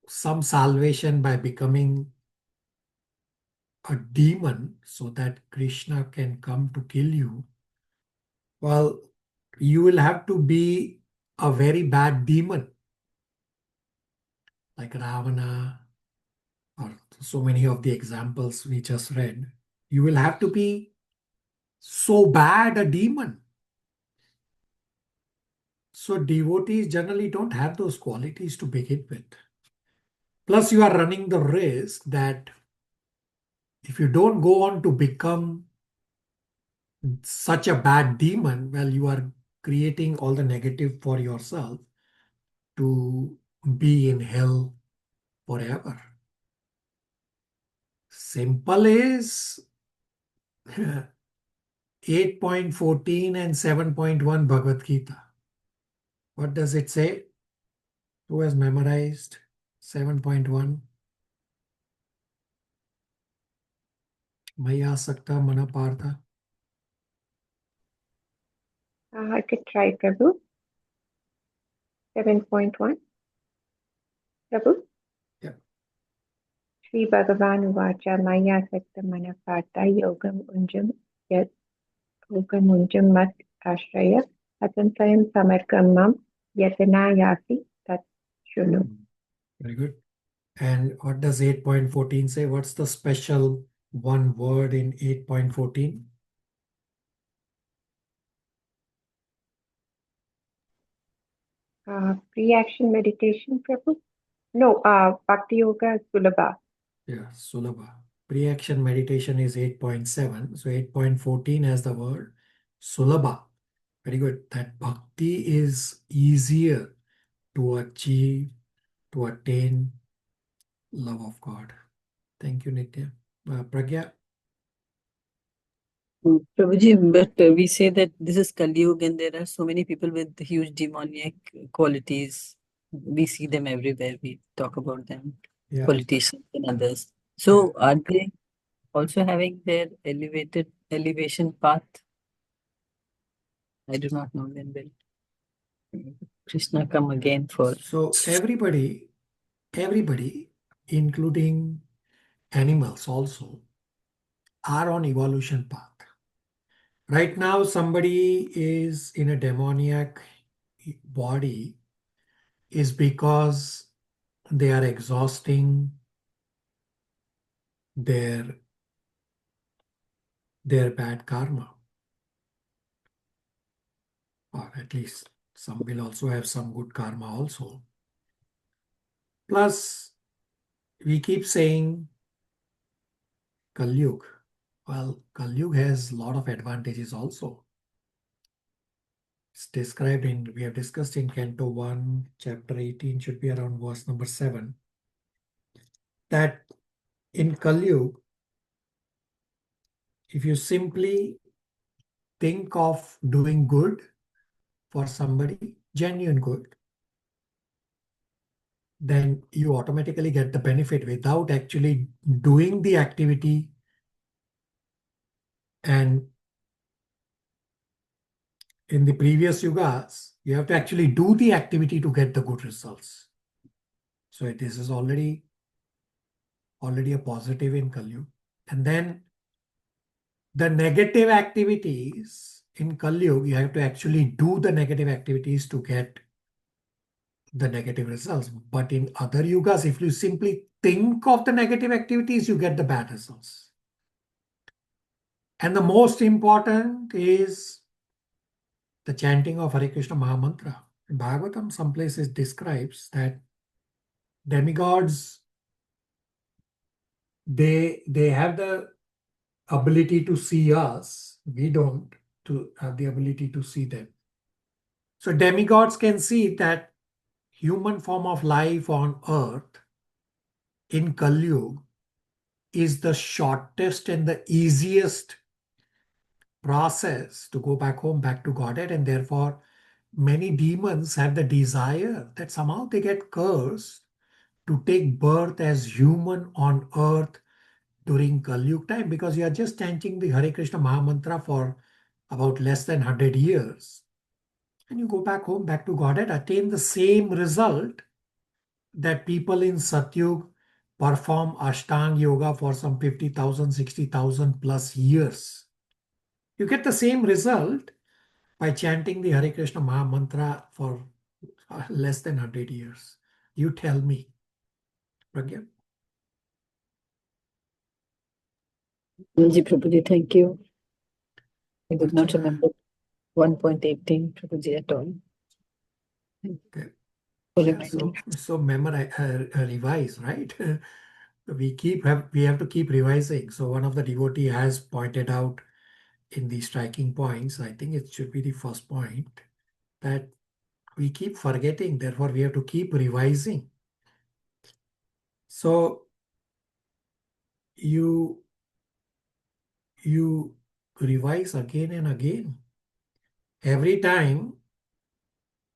some salvation by becoming a demon so that Krishna can come to kill you, well, you will have to be a very bad demon, like Ravana, or so many of the examples we just read. You will have to be so bad a demon. So devotees generally don't have those qualities to begin with. Plus, you are running the risk that if you don't go on to become such a bad demon, well, you are creating all the negative for yourself to be in hell forever. Simple is 8.14 and 7.1 Bhagavad Gita. What does it say? Who has memorized 7.1? Maya Sakta Manapartha. I could try, Prabhu. 7.1. Prabhu? Yeah. Shri Bhagavan Uvacha Maya Sakta Manapartha Yogam Unjam Yat Yogam Unjam Mat Ashraya Atantayam Samarkamam Yatana Yasi Tat Shunu. Very good. And what does 8.14 say? What's the special one word in 8.14? Pre-action meditation, Prabhu? No, Bhakti Yoga Sulabha. Yeah, Sulabha. Pre-action meditation is 8.7. So 8.14 has the word Sulabha. Very good. That bhakti is easier to achieve, to attain love of God. Thank you, Nitya. Pragya? Prabhuji, but we say that this is Kali Yuga and there are so many people with huge demoniac qualities. We see them everywhere. We talk about them, Yeah. politicians and others. So are they also having their elevation path? I do not know them well. Krishna come again for... So everybody, including animals also, are on evolution path. Right now, somebody is in a demoniac body is because they are exhausting their bad karma. Or at least some will also have some good karma also. Plus, we keep saying Kali Yuga. Well, Kali Yuga has a lot of advantages also. It's described in, we have discussed in Canto 1, Chapter 18, should be around verse number 7, that in Kali Yuga, if you simply think of doing good for somebody, genuine good, then you automatically get the benefit without actually doing the activity. And in the previous yugas, you have to actually do the activity to get the good results. So this is already a positive in Kali Yuga. And then the negative activities in Kali Yuga, you have to actually do the negative activities to get the negative results. But in other yugas, if you simply think of the negative activities, you get the bad results. And the most important is the chanting of Hare Krishna Mahamantra. In Bhagavatam, some places describes that demigods, they have the ability to see us. We don't to have the ability to see them. So demigods can see that human form of life on earth in Kali Yuga is the shortest and the easiest process to go back home, back to Godhead, and therefore many demons have the desire that somehow they get cursed to take birth as human on earth during Kali Yuga time, because you are just chanting the Hare Krishna Mahamantra for about less than 100 years. And you go back home, back to Godhead, attain the same result that people in Satyug perform Ashtanga Yoga for some 50,000, 60,000 plus years. You get the same result by chanting the Hare Krishna Maha Mantra for less than 100 years. You tell me, Pragya. Ji Prabhuji, thank you. I did not remember 1.18 Prabhuji at all. Okay. For Yeah, reminding. so memorize, revise, right? we have to keep revising. So one of the devotee has pointed out in the striking points, I think it should be the first point, that we keep forgetting, therefore we have to keep revising. So you revise again and again. Every time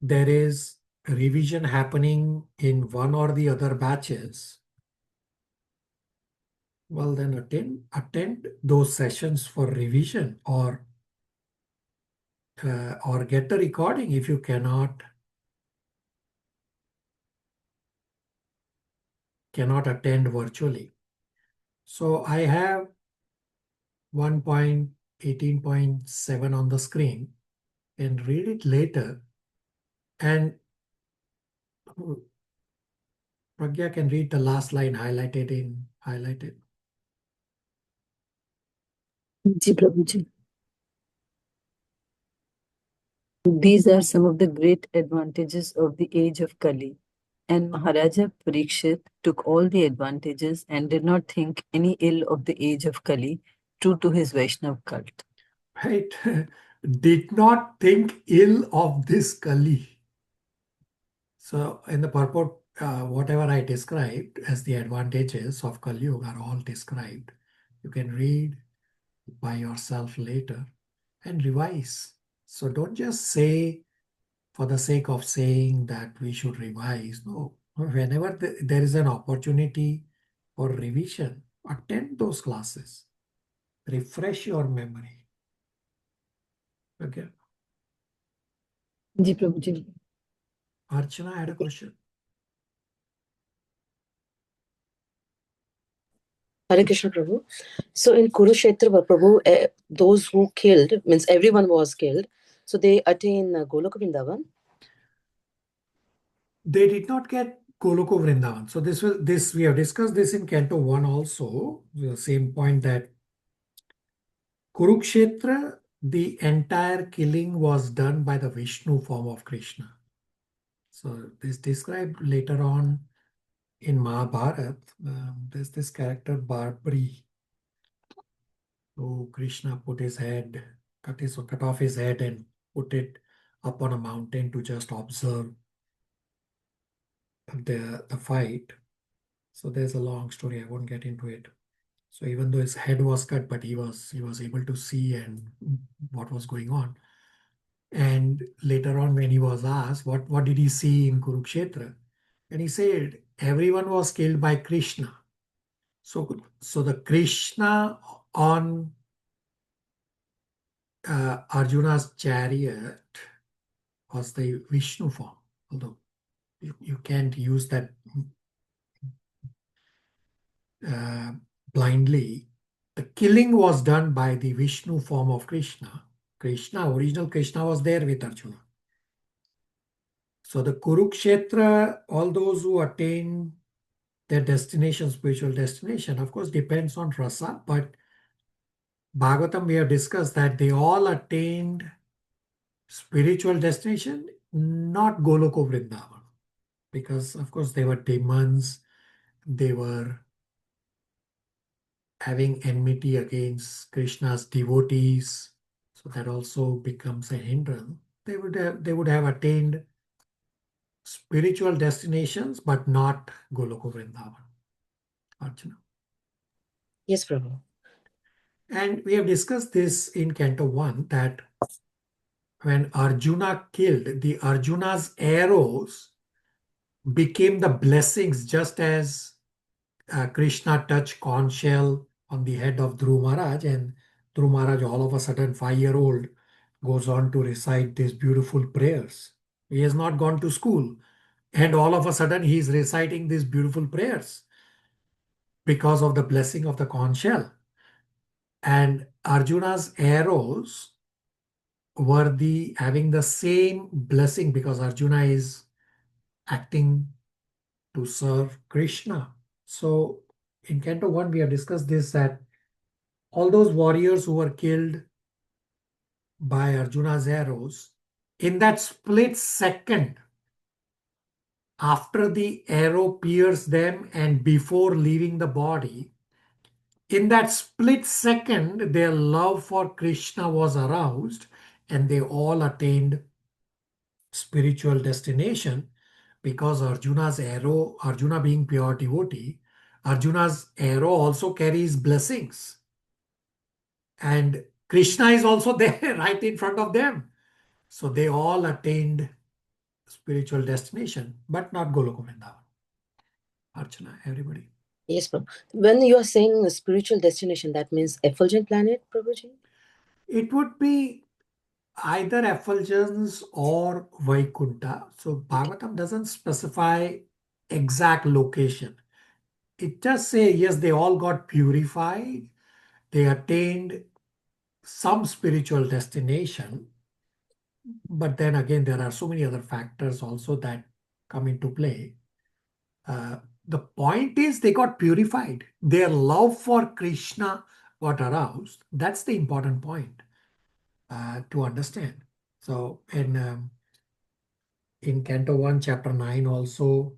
there is a revision happening in one or the other batches, well then attend those sessions for revision, or get the recording if you cannot attend virtually. So I have 1.18.7 on the screen, and read it later. And Pragya can read the last line highlighted. Ji Prabhuji. These are some of the great advantages of the age of Kali. And Maharaja Parikshit took all the advantages and did not think any ill of the age of Kali, true to his Vaishnav cult. Right? Did not think ill of this Kali. So in the purport, whatever I described as the advantages of Kali Yuga are all described. You can read by yourself later and revise. So don't just say for the sake of saying that we should revise. No, whenever there is an opportunity for revision, attend those classes. Refresh your memory. Okay. Ji Prabhuji. Archana had a question. Hare Krishna Prabhu. So in Kurukshetra, Prabhu, those who killed, means everyone was killed, so they attain Goloka Vrindavan? They did not get Goloka Vrindavan. So this we have discussed this in Canto 1 also. The same point that Kurukshetra, the entire killing was done by the Vishnu form of Krishna. So this described later on in Mahabharata. There's this character Barbari, who Krishna put his head, cut off his head and put it up on a mountain to just observe the fight. So there's a long story. I won't get into it. So even though his head was cut, but he was able to see and what was going on. And later on, when he was asked what did he see in Kurukshetra, and he said everyone was killed by Krishna. So the Krishna on Arjuna's chariot was the Vishnu form, although you can't use that blindly. The killing was done by the Vishnu form of Krishna. Original Krishna was there with Arjuna. So the Kurukshetra, all those who attain their destination, spiritual destination, of course, depends on rasa, but Bhagavatam, we have discussed that they all attained spiritual destination, not Goloka Vrindavan, because of course they were demons, they were having enmity against Krishna's devotees, so that also becomes a hindrance. They would have attained spiritual destinations, but not Goloka Vrindavan. Arjuna. Yes, Prabhu. And we have discussed this in Canto 1 that when Arjuna killed, the Arjuna's arrows became the blessings, just as Krishna touched conch shell on the head of Dhruv Maharaj, and Dhruv Maharaj, all of a sudden 5-year-old, goes on to recite these beautiful prayers. He has not gone to school, and all of a sudden he is reciting these beautiful prayers because of the blessing of the conch shell. And Arjuna's arrows were having the same blessing because Arjuna is acting to serve Krishna. So in Canto 1, we have discussed this, that all those warriors who were killed by Arjuna's arrows, in that split second, after the arrow pierced them and before leaving the body, in that split second, their love for Krishna was aroused and they all attained spiritual destination because Arjuna being pure devotee, Arjuna's arrow also carries blessings. And Krishna is also there right in front of them. So they all attained spiritual destination, but not Goloka Vrindavan. Archana, everybody. Yes, Prabhu. When you are saying a spiritual destination, that means effulgent planet, Prabhuji? It would be either effulgence or Vaikuntha. So Bhagavatam doesn't specify exact location. It just says, yes, they all got purified. They attained some spiritual destination. But then again, there are so many other factors also that come into play. The point is they got purified. Their love for Krishna got aroused. That's the important point to understand. So in Canto 1, Chapter 9 also,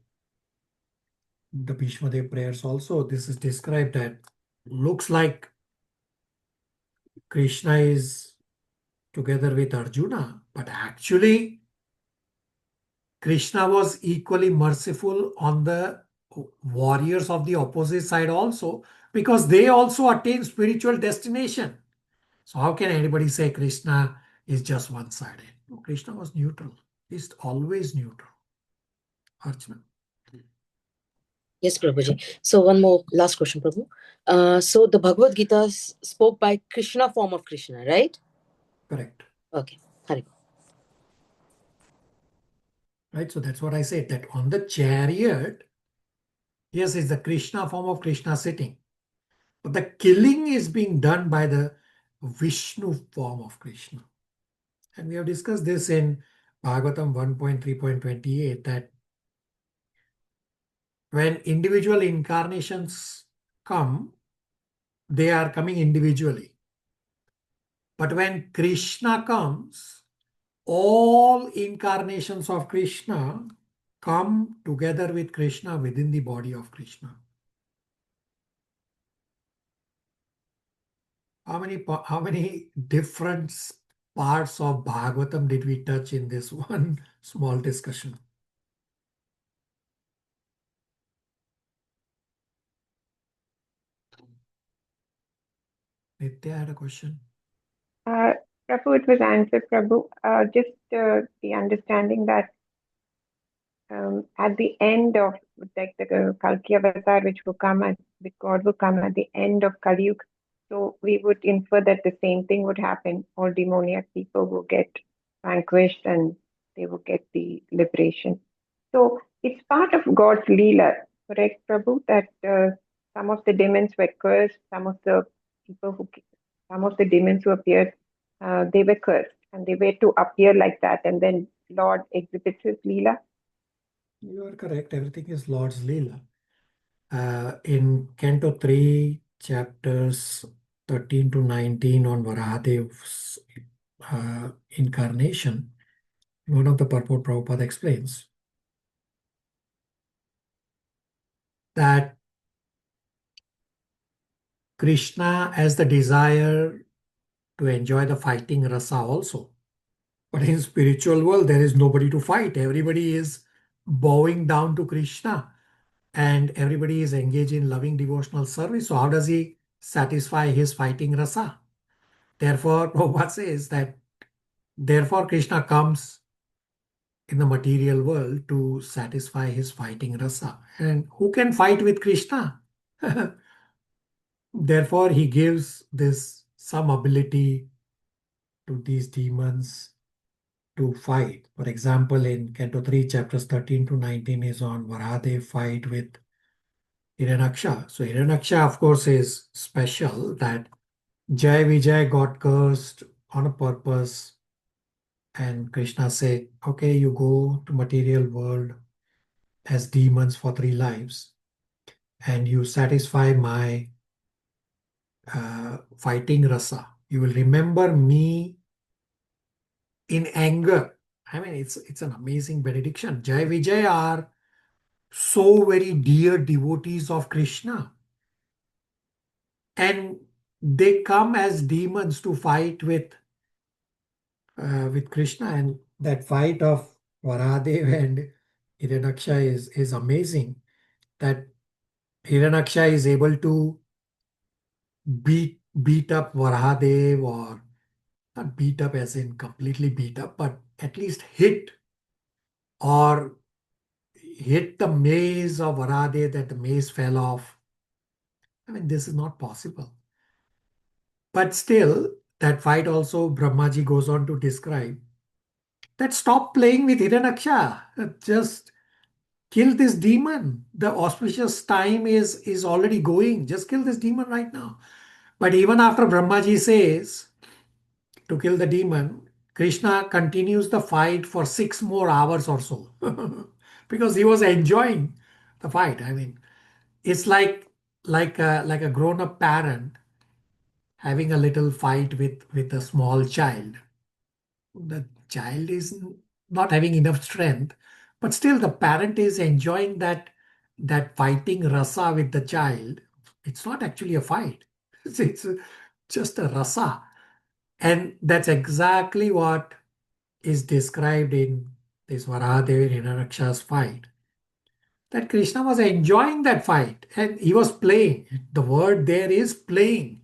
the Bhishma Dev prayers also, this is described that looks like Krishna is together with Arjuna, but actually Krishna was equally merciful on the warriors of the opposite side also, because they also attain spiritual destination. So how can anybody say Krishna is just one-sided? No, Krishna was neutral. He's always neutral. Archana. Yes, Prabhuji. So one more last question, Prabhu. So the Bhagavad Gita spoke by Krishna form of Krishna, right? Correct. Okay. Hari. Right, so that's what I said, that on the chariot, yes, it's the Krishna form of Krishna sitting. But the killing is being done by the Vishnu form of Krishna. And we have discussed this in Bhagavatam 1.3.28, that when individual incarnations come, they are coming individually. But when Krishna comes, all incarnations of Krishna come together with Krishna within the body of Krishna. How many different parts of Bhagavatam did we touch in this one small discussion? Nitya had a question. Prabhu, it was answered, Prabhu. Just the understanding that at the end of like the Kalki Avatar, which will come at the God will come at the end of Kali Yuga, so we would infer that the same thing would happen. All demoniac people will get vanquished and they will get the liberation. So it's part of God's Leela, correct, Prabhu? That some of the demons were cursed, some of the demons who appeared, they were cursed, and they were to appear like that, and then Lord exhibits his Leela. You are correct. Everything is Lord's Leela. In Canto 3, chapters 13 to 19 on Varahadev's incarnation, one of the purport Prabhupada explains that Krishna has the desire to enjoy the fighting rasa also. But in spiritual world, there is nobody to fight. Everybody is bowing down to Krishna and everybody is engaged in loving devotional service. So how does he satisfy his fighting rasa? Therefore, Prabhupada says that therefore Krishna comes in the material world to satisfy his fighting rasa. And who can fight with Krishna? Therefore, he gives this some ability to these demons to fight. For example, in Canto 3, chapters 13 to 19 is on Varahadev fight with Hiranyaksha. So Hiranyaksha, of course, is special that Jai Vijay got cursed on a purpose. And Krishna said, okay, you go to material world as demons for 3 lives and you satisfy my fighting rasa. You will remember me in anger. I mean, it's an amazing benediction. Jai Vijay are so very dear devotees of Krishna. And they come as demons to fight with Krishna. And that fight of Varahadev and Hiranyaksha is amazing. That Hiranyaksha is able to beat up Varahadev, or not beat up as in completely beat up, but at least hit the mace of Varahadev, that the mace fell off. I mean, this is not possible. But still, that fight also, Brahmaji goes on to describe that stop playing with Hiranyaksha. Just kill this demon. The auspicious time is already going. Just kill this demon right now. But even after Brahmaji says to kill the demon, Krishna continues the fight for 6 more hours or so because he was enjoying the fight. I mean, it's like a grown-up parent having a little fight with a small child. The child is not having enough strength, but still the parent is enjoying that fighting rasa with the child. It's not actually a fight. It's just a rasa. And that's exactly what is described in this Varahadev and Hiranyaksha's fight. That Krishna was enjoying that fight and he was playing. The word there is playing.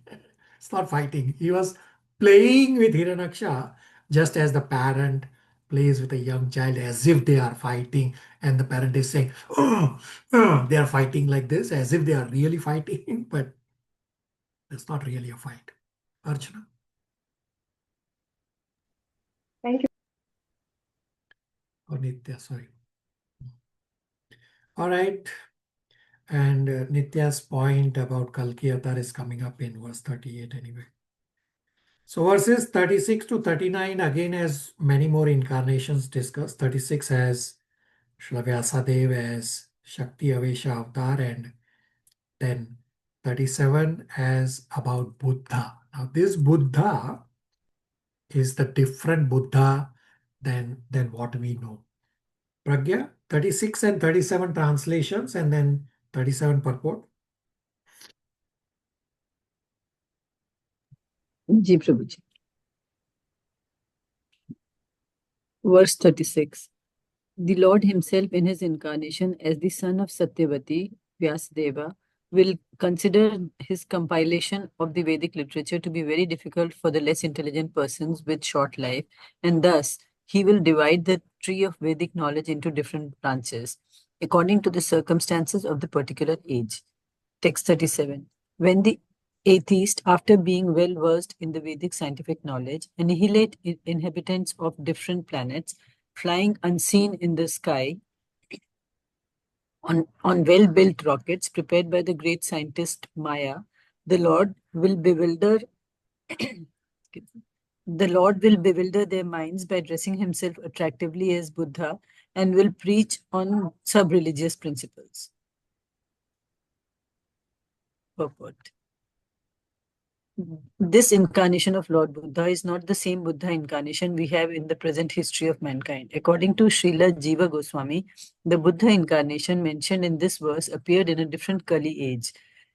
It's not fighting. He was playing with Hiranyaksha just as the parent plays with a young child as if they are fighting, and the parent is saying, oh, they are fighting like this as if they are really fighting, but it's not really a fight. Archana? Thank you. Or Nitya, sorry. All right. And Nitya's point about Kalki Avatar is coming up in verse 38 anyway. So verses 36 to 39 again has many more incarnations discussed. 36 has Srila Vyasadeva as Shakti Avesha Avatar, and then 37 as about Buddha. Now this Buddha is the different Buddha than what we know. Pragya, 36 and 37 translations, and then 37 purport. Ji Prabhuji. Verse 36. The Lord himself in his incarnation as the son of Satyavati, Vyasadeva, will consider his compilation of the Vedic literature to be very difficult for the less intelligent persons with short life, and thus he will divide the tree of Vedic knowledge into different branches according to the circumstances of the particular age. Text 37. When the atheist, after being well versed in the Vedic scientific knowledge, annihilate inhabitants of different planets, flying unseen in the sky on well-built rockets prepared by the great scientist Maya, the Lord will bewilder their minds by dressing himself attractively as Buddha and will preach on sub-religious principles. Purport. This incarnation of Lord Buddha is not the same Buddha incarnation we have in the present history of mankind. According to Srila Jiva Goswami, the Buddha incarnation mentioned in this verse appeared in a different Kali age.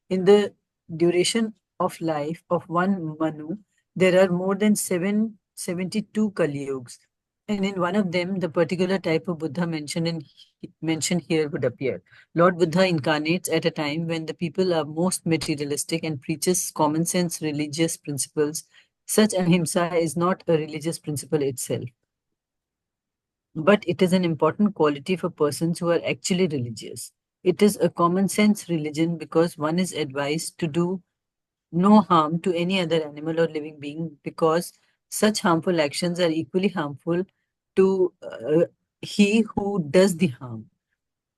In the duration of life of one Manu, there are more than 772 Kali Yugas. And in one of them, the particular type of Buddha mentioned here would appear. Lord Buddha incarnates at a time when the people are most materialistic and preaches common sense religious principles. Such ahimsa is not a religious principle itself, but it is an important quality for persons who are actually religious. It is a common sense religion because one is advised to do no harm to any other animal or living being, because such harmful actions are equally harmful to he who does the harm.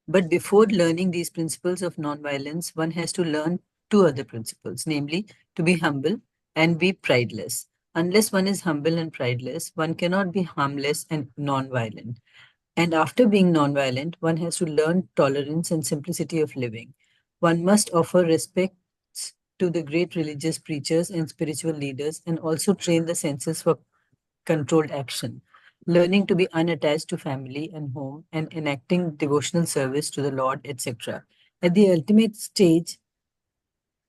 But before learning these principles of non-violence, one has to learn 2 other principles, namely to be humble and be prideless. Unless one is humble and prideless, one cannot be harmless and non-violent. And after being non-violent, one has to learn tolerance and simplicity of living. One must offer respect to the great religious preachers and spiritual leaders, and also train the senses for controlled action. learning to be unattached to family and home, and enacting devotional service to the Lord, etc. At the ultimate stage,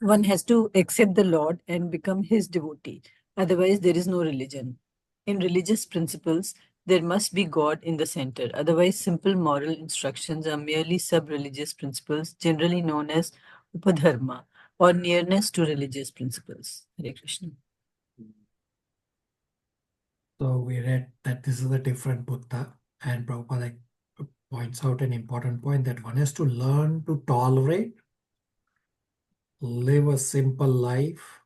one has to accept the Lord and become his devotee. Otherwise, there is no religion. In religious principles, there must be God in the center. Otherwise, simple moral instructions are merely sub-religious principles, generally known as upadharma, or nearness to religious principles. Hare Krishna. So we read that this is a different Buddha, and Prabhupada points out an important point that one has to learn to tolerate, live a simple life,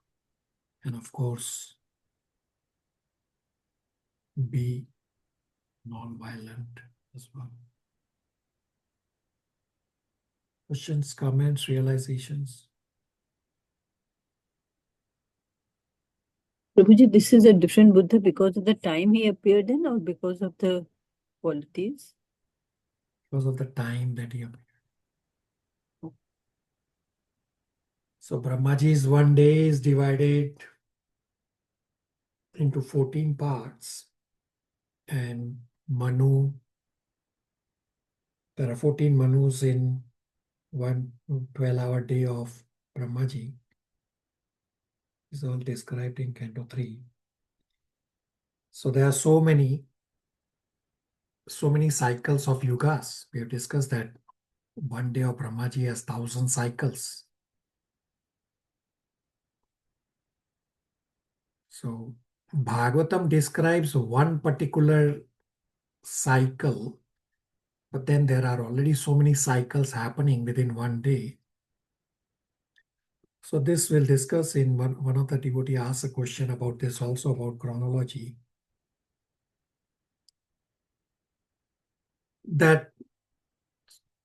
and of course, be non-violent as well. Questions, comments, realizations? Prabhuji, this is a different Buddha because of the time he appeared in or because of the qualities? Because of the time that he appeared. So Brahmaji's one day is divided into 14 parts, and Manu, there are 14 Manus in one 12-hour day of Brahmaji. Is all described in Canto 3. So there are so many cycles of yugas. We have discussed that one day of Brahmaji has 1,000 cycles. So Bhagavatam describes one particular cycle, but then there are already so many cycles happening within one day. So this we'll discuss in one of the devotee asks a question about this also, about chronology. That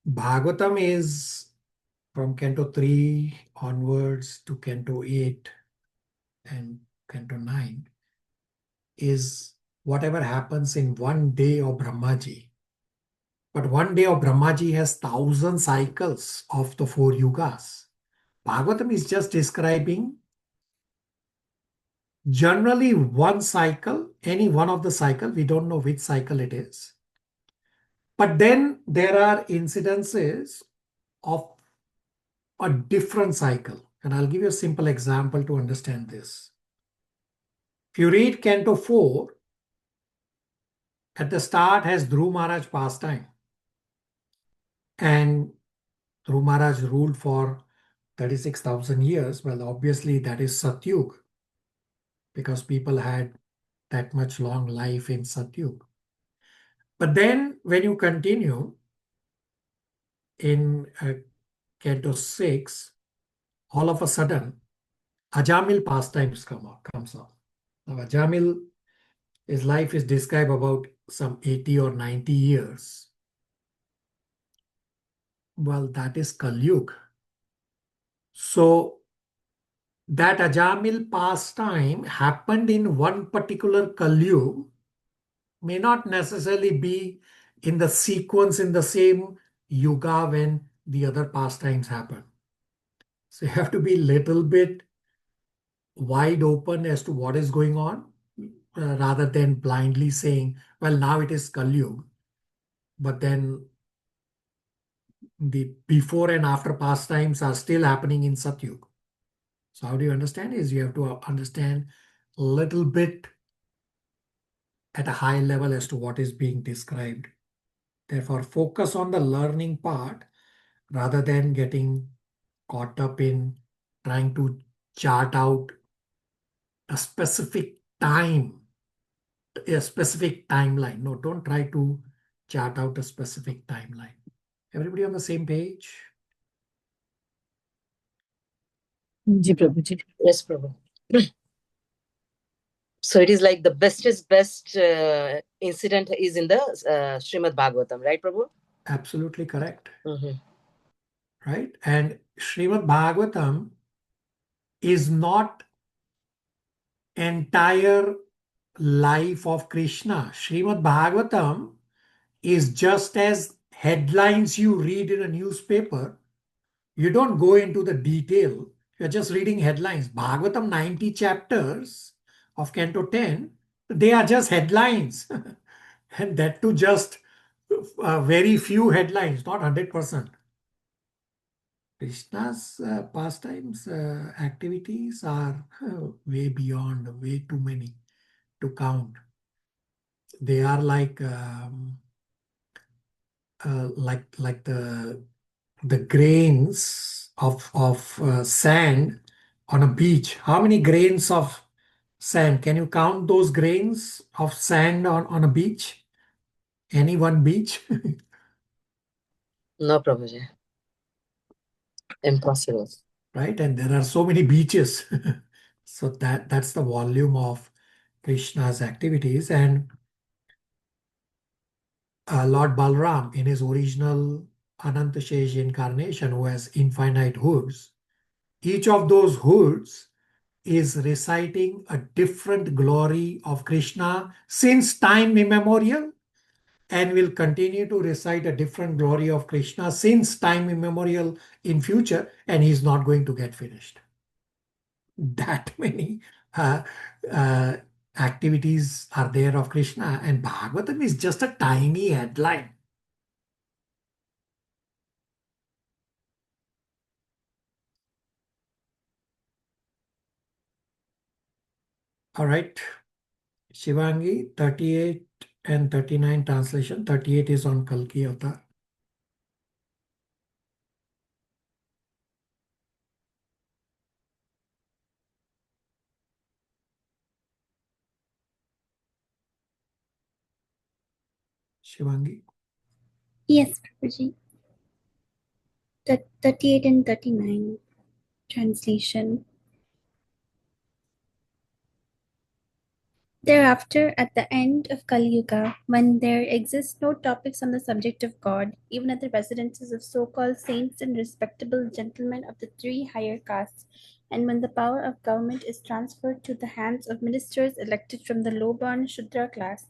Bhagavatam is from Canto 3 onwards to Canto 8 and Canto 9 is whatever happens in one day of Brahmaji. But one day of Brahmaji has 1,000 cycles of the 4 yugas. Bhagavatam is just describing generally one cycle, any one of the cycle. We don't know which cycle it is. But then there are incidences of a different cycle. And I'll give you a simple example to understand this. If you read Canto 4, at the start has Dhruv Maharaj pastime. And Dhruv Maharaj ruled for 36,000 years. Well, obviously that is Satyug, because people had that much long life in Satyug. But then when you continue in Canto 6, all of a sudden, Ajamil pastimes comes up. Now, Ajamil, his life is described about some 80 or 90 years. Well, that is Kali Yuga. So that Ajamil pastime happened in one particular Kali Yuga, may not necessarily be in the sequence in the same yuga when the other pastimes happen. So you have to be a little bit wide open as to what is going on, rather than blindly saying, well, now it is Kali Yuga, but then the before and after pastimes are still happening in Satyug. So how do you understand is you have to understand a little bit at a high level as to what is being described. Therefore, focus on the learning part rather than getting caught up in trying to chart out a specific time, a specific timeline. No, don't try to chart out a specific timeline. Everybody on the same page? Ji Prabhuji. Yes, Prabhu. So it is like the best incident is in the Srimad Bhagavatam, right, Prabhu? Absolutely correct. Mm-hmm. Right? And Srimad Bhagavatam is not entire life of Krishna. Srimad Bhagavatam is just as headlines you read in a newspaper. You don't go into the detail. You're just reading headlines. Bhagavatam 90 chapters of Canto 10, they are just headlines. And that too just very few headlines, not 100%. Krishna's pastimes, activities are way beyond, way too many to count. They are like the grains of sand on a beach. How many grains of sand? Can you count those grains of sand on a beach? Any one beach? No, Prabhuji. Impossible. Right? And there are so many beaches. So that's the volume of Krishna's activities. And Lord Balram, in his original Anantashesh incarnation, who has infinite hoods, each of those hoods is reciting a different glory of Krishna since time immemorial, and will continue to recite a different glory of Krishna since time immemorial in future, and he's not going to get finished. That many uh, uh, activities are there of Krishna, and Bhagavatam is just a tiny headline. All right, Shivangi, 38 and 39 translation. 38 is on Kalki Avatar. Shivangi. Yes, Prabhuji. 38 and 39 translation. Thereafter, at the end of Kali Yuga, when there exist no topics on the subject of God, even at the residences of so-called saints and respectable gentlemen of the three higher castes, and when the power of government is transferred to the hands of ministers elected from the low-born Shudra class,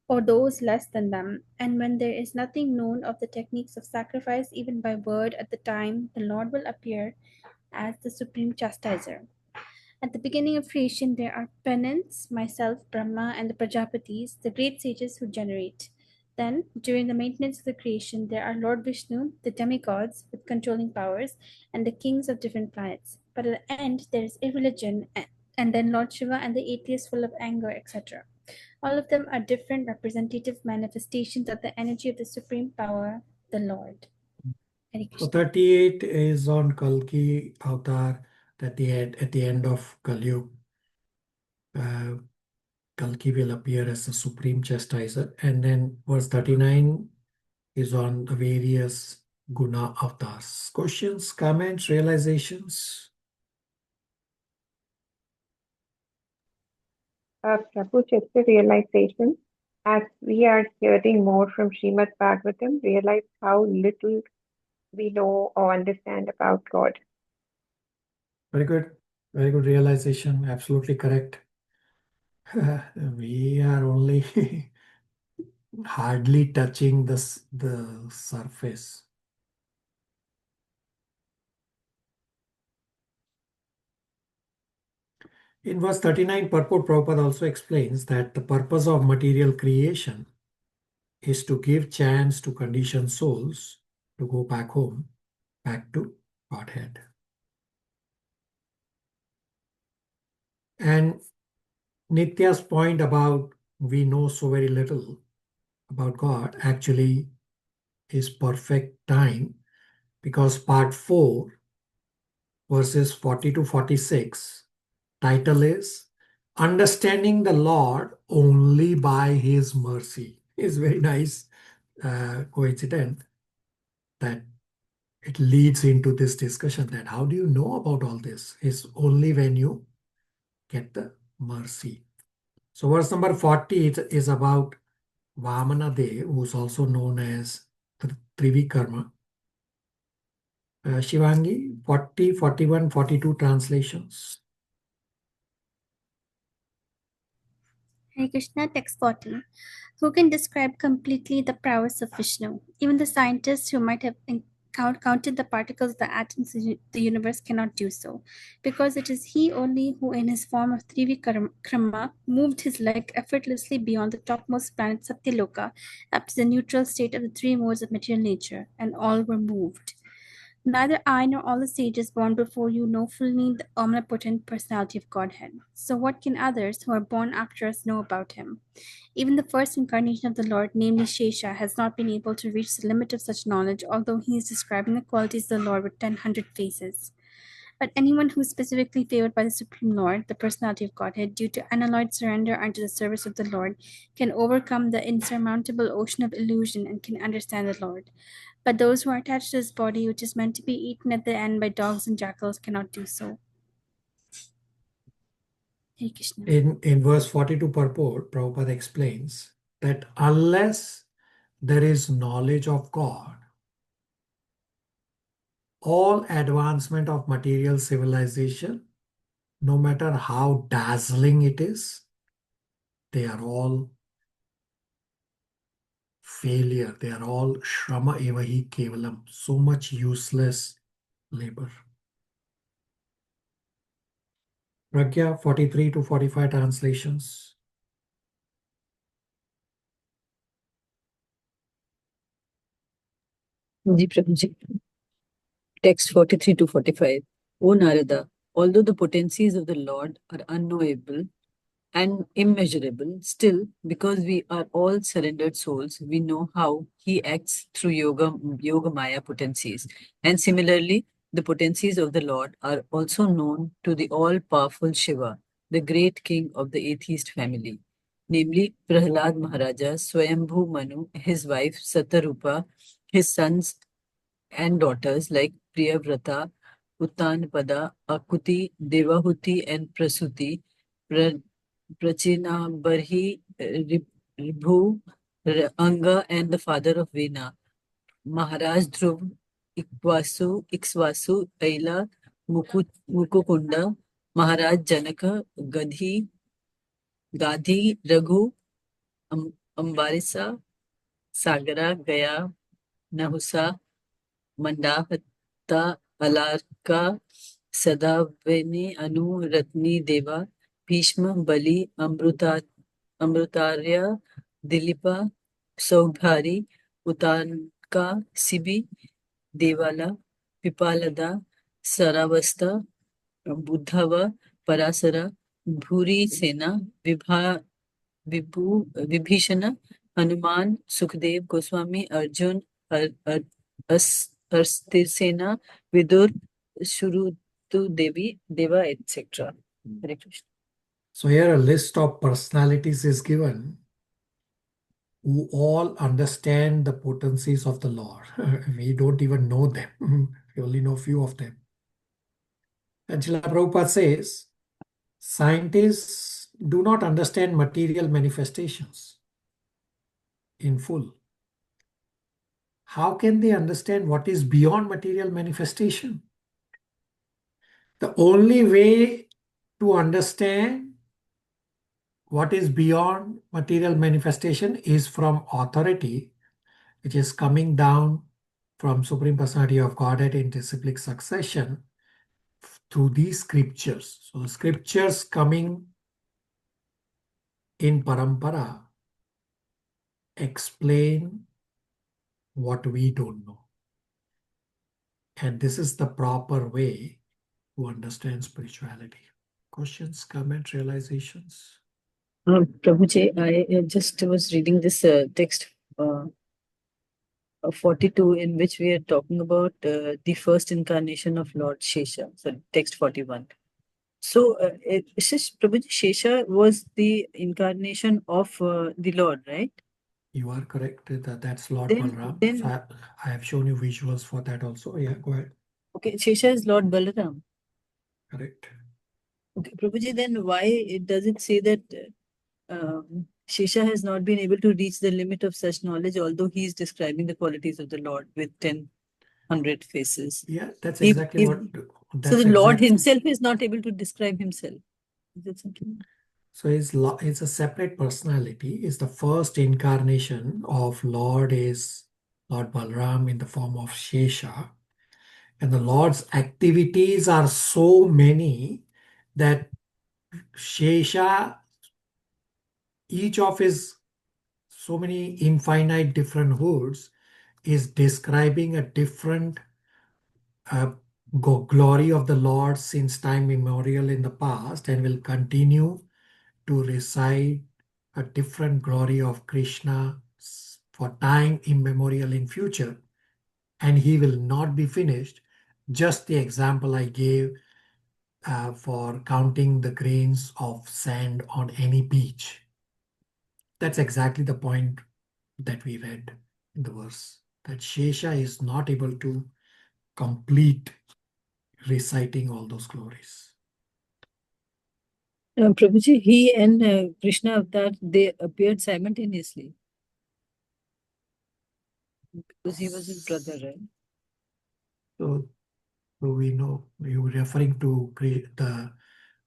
or those less than them, and when there is nothing known of the techniques of sacrifice even by word at the time, the Lord will appear as the supreme chastiser. At the beginning of creation, there are penance, myself, Brahma, and the Prajapatis, the great sages who generate. Then, during the maintenance of the creation, there are Lord Vishnu, the demigods with controlling powers, and the kings of different planets. But at the end, there is irreligion, and then Lord Shiva and the atheists full of anger, etc. All of them are different representative manifestations of the energy of the supreme power, the Lord. Hare So Krishna. 38 is on Kalki Avatar at the end of Kali. Kalki will appear as the supreme chastiser, and then verse 39 is on the various guna avatars. Questions, comments, realizations? Prabhu, just a realization. As we are hearing more from Srimad Bhagavatam, realize how little we know or understand about God. Very good. Very good realization. Absolutely correct. We are only hardly touching the surface. In verse 39, Purport Prabhupada also explains that the purpose of material creation is to give chance to conditioned souls to go back home, back to Godhead. And Nitya's point about we know so very little about God actually is perfect time, because part 4, verses 40 to 46, title is Understanding the Lord Only by His Mercy. It's very nice coincidence that it leads into this discussion, that how do you know about all this? It's only when you get the mercy. So verse number 40 is about Vamana Dev, who's also known as Trivikarma. Shivangi, 40, 41, 42 translations. Hare Krishna, text 40. Who can describe completely the prowess of Vishnu? Even the scientists who might have counted the particles of the atoms of the universe cannot do so, because it is he only who, in his form of Trivikrama, moved his leg effortlessly beyond the topmost planet Satyaloka up to the neutral state of the three modes of material nature, and all were moved. Neither I nor all the sages born before you know fully the omnipotent personality of Godhead. So what can others who are born after us know about him? Even the first incarnation of the Lord, namely Shesha, has not been able to reach the limit of such knowledge, although he is describing the qualities of the Lord with 1,000 faces. But anyone who is specifically favored by the Supreme Lord, the personality of Godhead, due to unalloyed surrender unto the service of the Lord, can overcome the insurmountable ocean of illusion and can understand the Lord. But those who are attached to this body, which is meant to be eaten at the end by dogs and jackals, cannot do so. Hare Krishna. In verse 42 purport, Prabhupada explains that unless there is knowledge of God, all advancement of material civilization, no matter how dazzling it is, they are all failure. They are all shrama evahi kevalam, so much useless labor. Pragya 43 to 45 translations. Ji Prabhuji. Text 43 to 45. O Narada, although the potencies of the Lord are unknowable and immeasurable, still, because we are all surrendered souls, we know how he acts through Yoga Maya potencies. And similarly, the potencies of the Lord are also known to the all-powerful Shiva, the great king of the atheist family, namely Prahlad Maharaja, Swayambhu Manu, his wife Satarupa, his sons and daughters like Priyavrata, Uttanpada, Akuti, Devahuti, and Prasuti, Prachina, Barhi, Ribhu, Anga, and the father of Veena, Maharaj Dhruv, Iksvasu, Aila, Mukukunda, Maharaj Janaka, Gadhi, Raghu, Ambarisa, Sagara, Gaya, Nahusa, Mandahata, Alarka, Sadaveni, Anu, Ratni, Deva, Bhishma, Bali, Amrutarya, Dilipa, Saubhari, Utanka, Sibi, Devala, Pipalada, Saravasta, Buddhava, Parasara, Bhuri Sena, Vibhishana, Hanuman, Sukhdev, Goswami, Arjun, Arstisena, Vidur, Shurutu Devi, Deva, etc. Hare Krishna. So here a list of personalities is given who all understand the potencies of the Lord. We don't even know them. We only know few of them. And Srila Prabhupada says, scientists do not understand material manifestations in full. How can they understand what is beyond material manifestation? The only way to understand what is beyond material manifestation is from authority, which is coming down from Supreme Personality of Godhead in disciplic succession through these scriptures. So the scriptures coming in parampara explain what we don't know. And this is the proper way to understand spirituality. Questions, comments, realizations? Prabhuji, I just was reading this text 42, in which we are talking about the first incarnation of Lord Shesha. So text 41. So, Prabhuji, Shesha was the incarnation of the Lord, right? You are correct. That's Lord Then- Balram. then- So I have shown you visuals for that also. Yeah, go ahead. Okay, Shesha is Lord Balaram. Correct. Okay, Prabhuji, then why does it say that Shesha has not been able to reach the limit of such knowledge, although he is describing the qualities of the Lord with 1,000 faces? Yeah, that's If- exactly if- what. So That's the Lord exact- himself is not able to describe himself. Is that something? So it's a separate personality. It's the first incarnation of Lord is Lord Balram in the form of Shesha. And the Lord's activities are so many that Shesha, each of his so many infinite different hoods, is describing a different glory of the Lord since time immemorial in the past, and will continue to recite a different glory of Krishna for time immemorial in future. And he will not be finished. Just the example I gave for counting the grains of sand on any beach. That's exactly the point that we read in the verse, that Shesha is not able to complete reciting all those glories. Prabhuji, he and Krishna Avatar, they appeared simultaneously. Because he was his brother, right? So we know you were referring to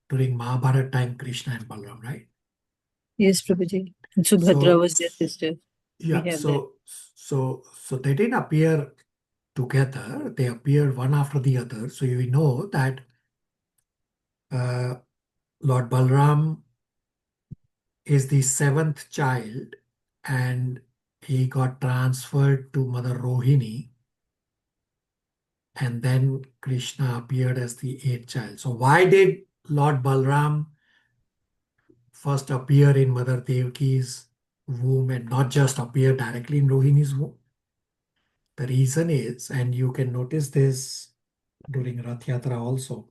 during Mahabharata time, Krishna and Balaram, right? Yes, Prabhuji. And Subhadra was their sister. Yeah, so they didn't appear together. They appeared one after the other. So we know that Lord Balram is the seventh child, and he got transferred to Mother Rohini, and then Krishna appeared as the eighth child. So why did Lord Balram first appear in Mother Devaki's womb and not just appear directly in Rohini's womb? The reason is, and you can notice this during Rath Yatra also,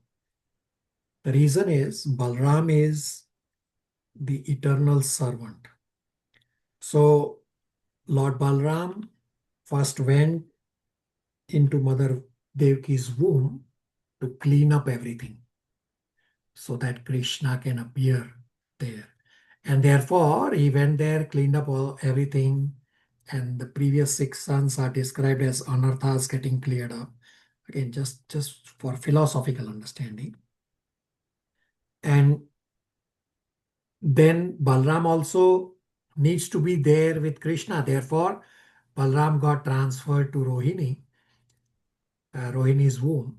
the reason is Balram is the eternal servant. So Lord Balram first went into Mother Devaki's womb to clean up everything so that Krishna can appear there. And therefore, he went there, cleaned up everything, and the previous 6 sons are described as anarthas getting cleared up. Again, just for philosophical understanding. And then Balram also needs to be there with Krishna. Therefore, Balram got transferred to Rohini's womb.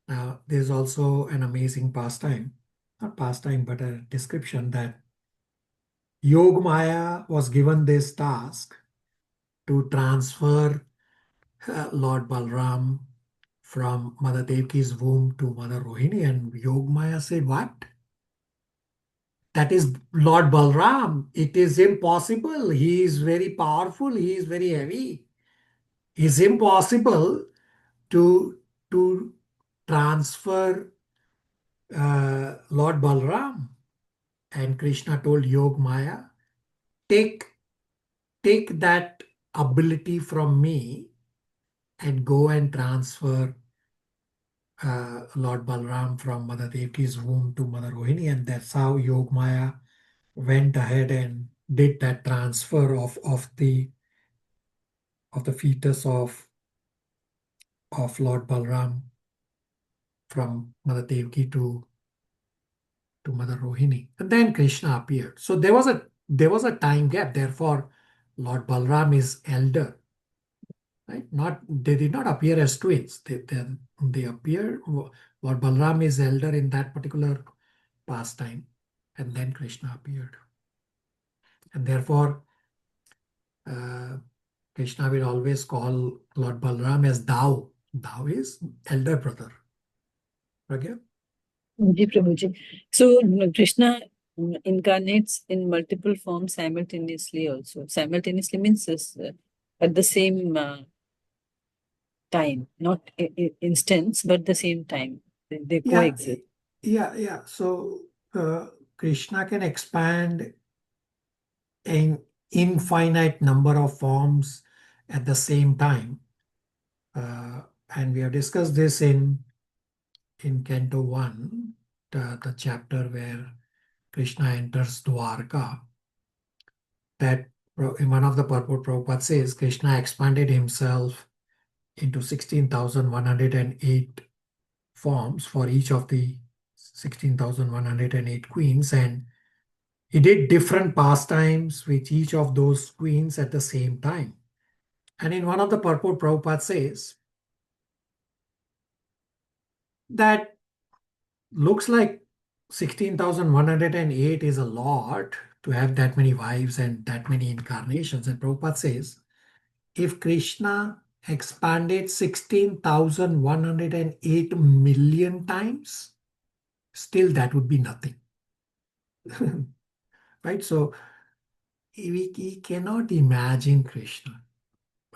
Now, there's also an amazing pastime, not pastime, but a description that Yogmaya was given this task to transfer Lord Balram from Mother Devaki's womb to Mother Rohini, and Yogmaya said, "What? That is Lord Balram. It is impossible. He is very powerful. He is very heavy. It is impossible to transfer Lord Balram." And Krishna told Yogmaya, take that ability from me and go and transfer Lord Balram from Mother Devaki's womb to Mother Rohini. And that's how Yogmaya went ahead and did that transfer of the fetus of Lord Balram from Mother Devaki to Mother Rohini. And then Krishna appeared. So there was a time gap. Therefore, Lord Balram is elder. Right? They did not appear as twins. They appear. Lord Balram is elder in that particular pastime, and then Krishna appeared. And therefore, Krishna will always call Lord Balram as Thou. Thou is elder brother. Okay? Ji, Prabhuji. So Krishna incarnates in multiple forms simultaneously also. Simultaneously means at the same time, not instance, but the same time. They coexist. Yeah. So Krishna can expand in infinite number of forms at the same time. And we have discussed this in Canto 1, the chapter where Krishna enters Dwarka, that in one of the purport Prabhupada says, Krishna expanded himself into 16,108 forms for each of the 16,108 queens, and he did different pastimes with each of those queens at the same time. And in one of the purport, Prabhupada says that looks like 16,108 is a lot to have that many wives and that many incarnations. And Prabhupada says, if Krishna expanded 16,108 million times, still that would be nothing. Right? So we cannot imagine Krishna.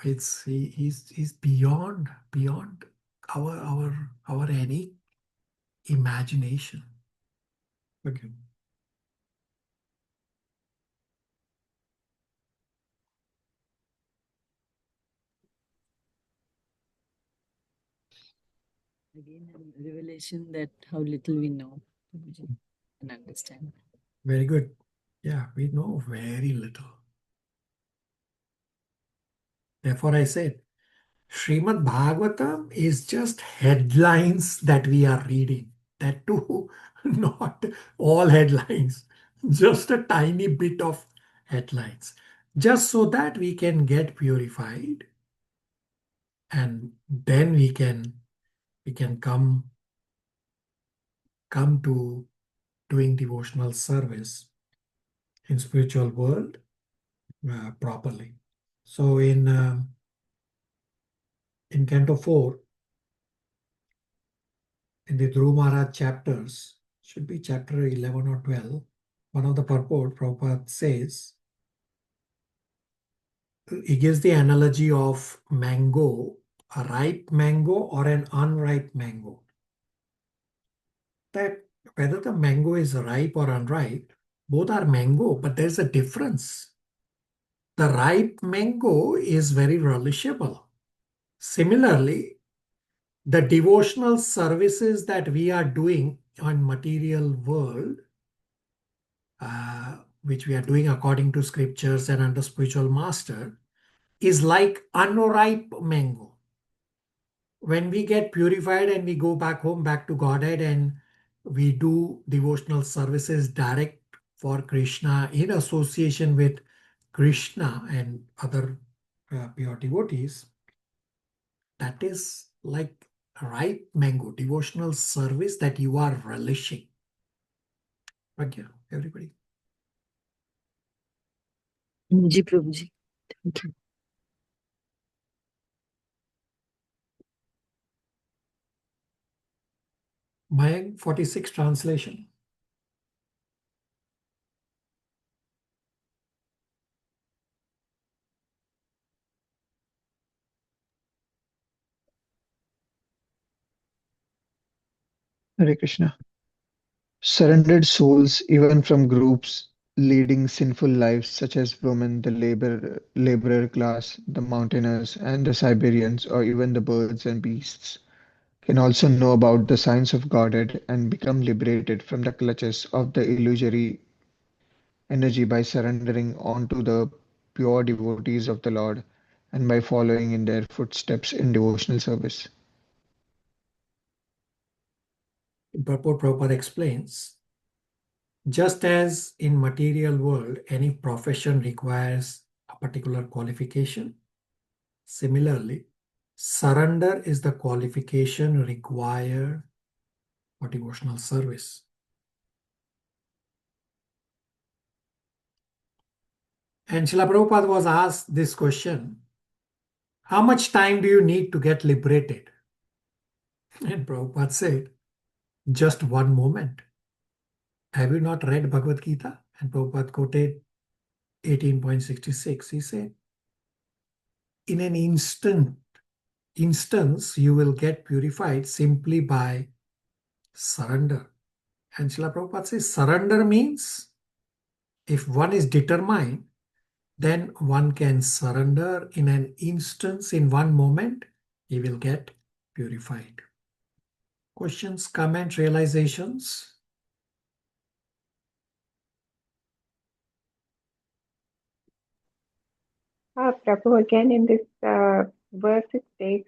He's beyond our any imagination. Okay. Again, a revelation that how little we know and understand. Very good. Yeah, we know very little. Therefore, I said, Srimad Bhagavatam is just headlines that we are reading. That too, not all headlines, just a tiny bit of headlines, just so that we can get purified, and then we can come to doing devotional service in spiritual world properly. So in Canto 4, in the Dhruv Maharaj chapters, should be chapter 11 or 12, one of the purport, Prabhupada says, he gives the analogy of mango, a ripe mango or an unripe mango. That whether the mango is ripe or unripe, both are mango, but there's a difference. The ripe mango is very relishable. Similarly, the devotional services that we are doing on material world, which we are doing according to scriptures and under spiritual master, is like unripe mango. When we get purified and we go back home, back to Godhead, and we do devotional services direct for Krishna in association with Krishna and other pure devotees, that is like ripe mango, devotional service that you are relishing. Pragya, everybody. Ji Prabhuji. Thank you. Mayank 46 translation. Hare Krishna. Surrendered souls, even from groups leading sinful lives, such as women, the laborer class, the mountaineers, and the Siberians, or even the birds and beasts, can also know about the science of Godhead and become liberated from the clutches of the illusory energy by surrendering onto the pure devotees of the Lord and by following in their footsteps in devotional service. Purport Prabhupada explains, just as in material world, any profession requires a particular qualification, similarly, surrender is the qualification required for devotional service. And Srila Prabhupada was asked this question, how much time do you need to get liberated? And Prabhupada said, just one moment. Have you not read Bhagavad Gita? And Prabhupada quoted 18.66. He said, in an instance, you will get purified simply by surrender. And Srila Prabhupada says, surrender means if one is determined, then one can surrender in an instance, in one moment, he will get purified. Questions, comments, realizations? Prabhu, again in this verse it states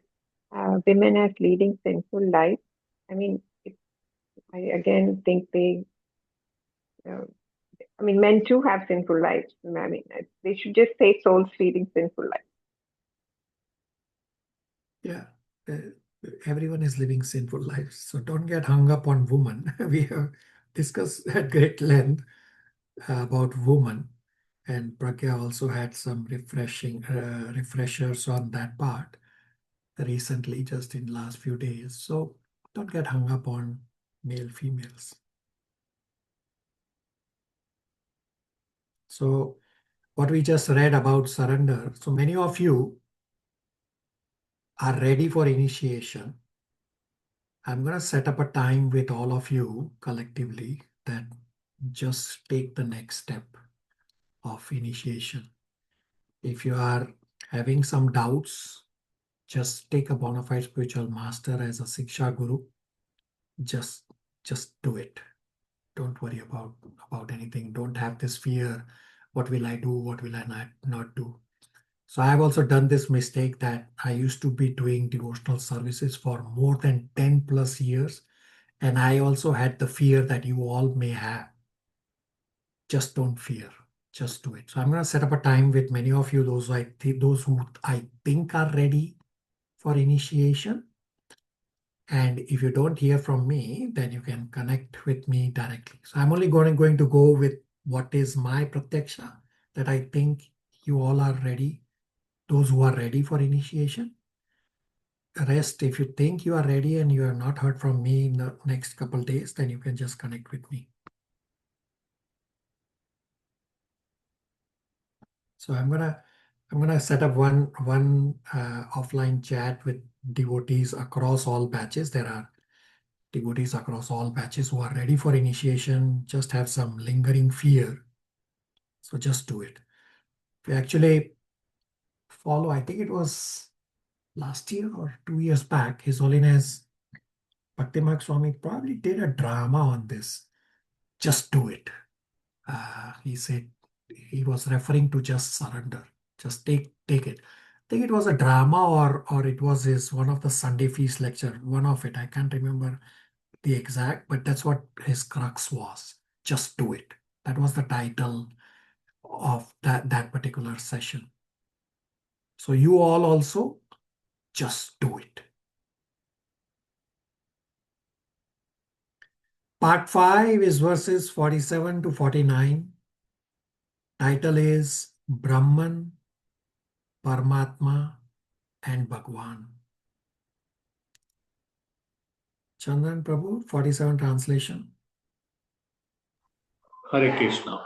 women as leading sinful lives. I mean, I again think men too have sinful lives. I mean, they should just say souls leading sinful lives. Yeah, everyone is living sinful lives, so don't get hung up on woman. We have discussed at great length about woman, and Pragya also had some refreshers on that part recently, just in last few days. So don't get hung up on male, females. So what we just read about surrender. So many of you are ready for initiation. I'm going to set up a time with all of you collectively that just take the next step of initiation. If you are having some doubts, just take a bona fide spiritual master as a Siksha Guru. Just do it. Don't worry about anything. Don't have this fear. What will I do? What will I not do? So I have also done this mistake that I used to be doing devotional services for more than 10 plus years. And I also had the fear that you all may have. Just don't fear. Just do it. So I'm going to set up a time with many of you, those who I think are ready for initiation. And if you don't hear from me, then you can connect with me directly. So I'm only going to go with what is my pratyaksha, that I think you all are ready, those who are ready for initiation. Rest, if you think you are ready and you have not heard from me in the next couple of days, then you can just connect with me. So I'm gonna set up one offline chat with devotees across all batches. There are devotees across all batches who are ready for initiation, just have some lingering fear. So just do it. We actually follow, I think it was last year or 2 years back, His Holiness Bhaktimarg Swami probably did a drama on this. Just do it. He said he was referring to just surrender. Just take it. I think it was a drama or it was his one of the Sunday feast lecture. One of it. I can't remember the exact, but that's what his crux was. Just do it. That was the title of that particular session. So you all also just do it. Part 5 is verses 47 to 49. Title is Brahman, Paramatma, and Bhagwan. Chandran Prabhu, 47 translation. Hare Krishna.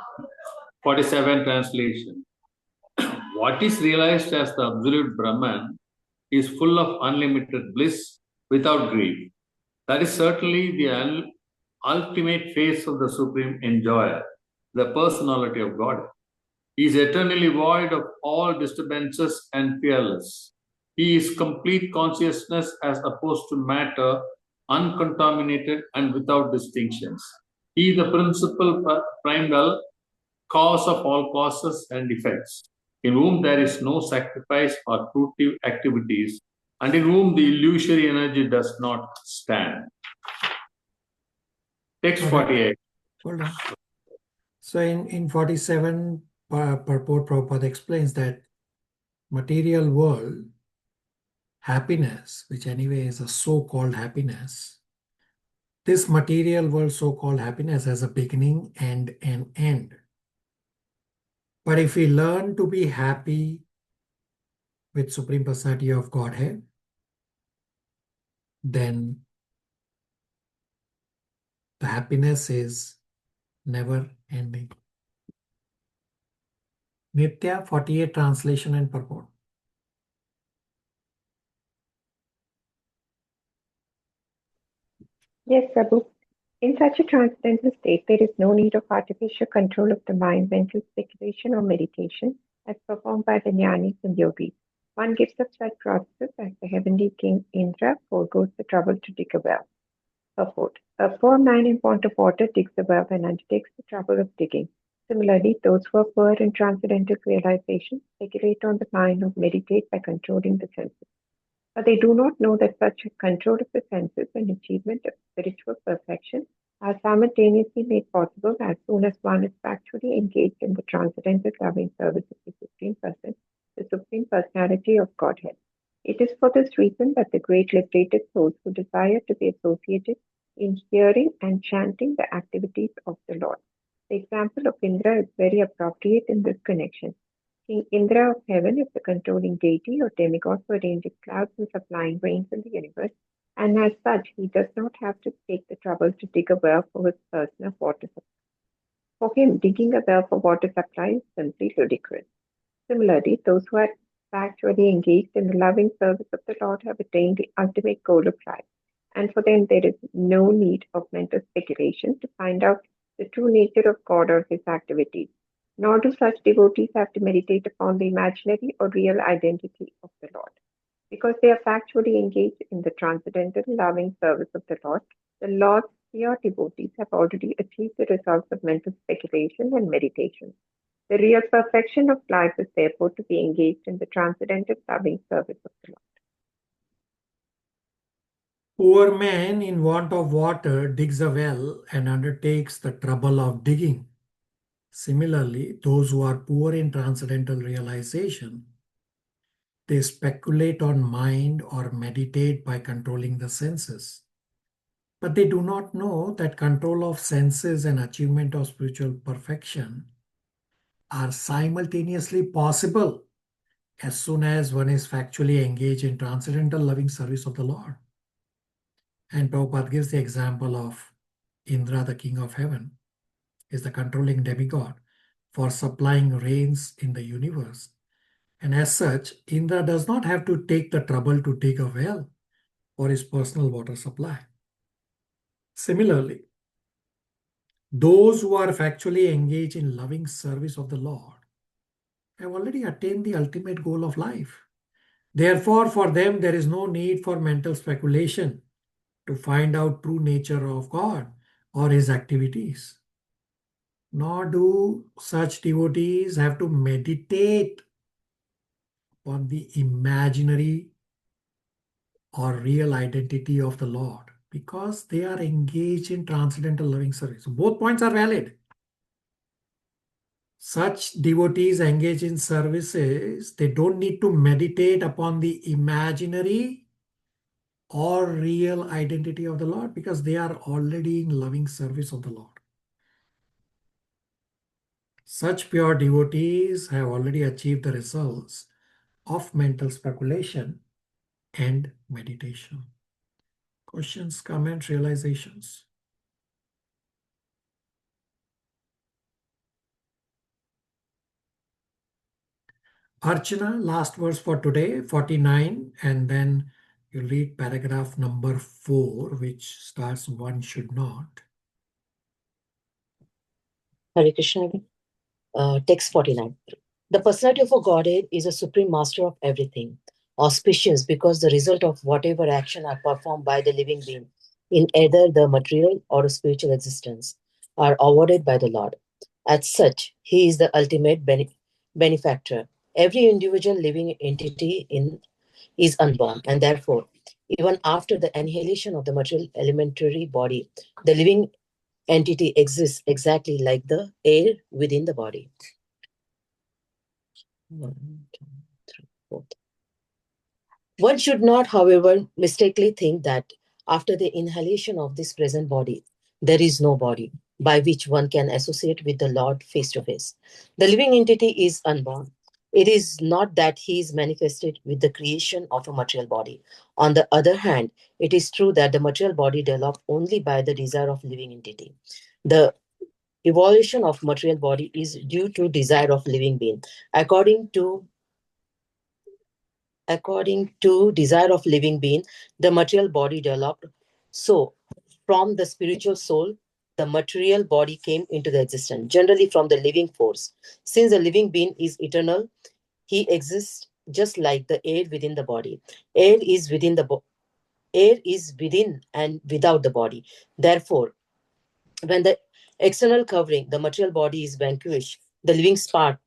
47 translation. What is realized as the absolute Brahman is full of unlimited bliss without grief. That is certainly the ultimate face of the Supreme Enjoyer, the personality of God. He is eternally void of all disturbances and fearless. He is complete consciousness as opposed to matter, uncontaminated and without distinctions. He is the principal primal cause of all causes and effects, in whom there is no sacrifice or fruitive activities, and in whom the illusory energy does not stand. Text 48. Hold on. So in 47, Purport Prabhupada explains that material world happiness, which anyway is a so-called happiness, this material world so-called happiness has a beginning and an end. But if we learn to be happy with Supreme Personality of Godhead, then the happiness is never ending. Nitya, 48 translation and purport. Yes, Prabhu. In such a transcendental state, there is no need of artificial control of the mind, mental speculation, or meditation, as performed by the jnanis and yogis. One gives up such processes as the heavenly king Indra foregoes the trouble to dig a well. Purport. A poor man in want of water digs a well and undertakes the trouble of digging. Similarly, those who are poor in transcendental realization speculate on the mind or meditate by controlling the senses. But they do not know that such control of the senses and achievement of spiritual perfection are simultaneously made possible as soon as one is factually engaged in the transcendental loving service of the Supreme Person, the Supreme Personality of Godhead. It is for this reason that the great liberated souls who desire to be associated in hearing and chanting the activities of the Lord. The example of Indra is very appropriate in this connection. King Indra of heaven is the controlling deity or demigod for arranging clouds and supplying rains in the universe, and as such, he does not have to take the trouble to dig a well for his personal water supply. For him, digging a well for water supply is simply ludicrous. Similarly, those who are actually engaged in the loving service of the Lord have attained the ultimate goal of life, and for them there is no need of mental speculation to find out the true nature of God or his activities, nor do such devotees have to meditate upon the imaginary or real identity of the Lord. Because they are factually engaged in the transcendental loving service of the Lord's pure devotees have already achieved the results of mental speculation and meditation. The real perfection of life is therefore to be engaged in the transcendental loving service of the Lord. Poor man in want of water digs a well and undertakes the trouble of digging. Similarly, those who are poor in transcendental realization, they speculate on mind or meditate by controlling the senses. But they do not know that control of senses and achievement of spiritual perfection are simultaneously possible as soon as one is factually engaged in transcendental loving service of the Lord. And Prabhupada gives the example of Indra, the king of heaven, is the controlling demigod for supplying rains in the universe. And as such, Indra does not have to take the trouble to dig a well for his personal water supply. Similarly, those who are factually engaged in loving service of the Lord have already attained the ultimate goal of life. Therefore, for them, there is no need for mental speculation to find out true nature of God or his activities. Nor do such devotees have to meditate on the imaginary or real identity of the Lord because they are engaged in transcendental loving service. So both points are valid. Such devotees engage in services, they don't need to meditate upon the imaginary or real identity of the Lord because they are already in loving service of the Lord. Such pure devotees have already achieved the results of mental speculation and meditation. Questions, comments, realizations? Archana, last verse for today, 49, and then you read paragraph number 4, which starts one should not. Hare Krishna. Text 49. The personality of a Godhead is a supreme master of everything, auspicious because the result of whatever action are performed by the living being in either the material or a spiritual existence are awarded by the Lord. As such, he is the ultimate benefactor. Every individual living entity is unborn, and therefore, even after the annihilation of the material elementary body, the living entity exists exactly like the air within the body. 1, 2, 3, 4. One should not, however, mistakenly think that after the inhalation of this present body, there is no body by which one can associate with the Lord face to face. The living entity is unborn. It is not that he is manifested with the creation of a material body. On the other hand, it is true that the material body developed only by the desire of living entity. The evolution of material body is due to desire of living being. According to desire of living being, the material body developed. So, from the spiritual soul, the material body came into the existence, generally from the living force. Since the living being is eternal, he exists just like the air within the body. Air is within and without the body. Therefore, when the external covering, the material body, is vanquished, the living spark,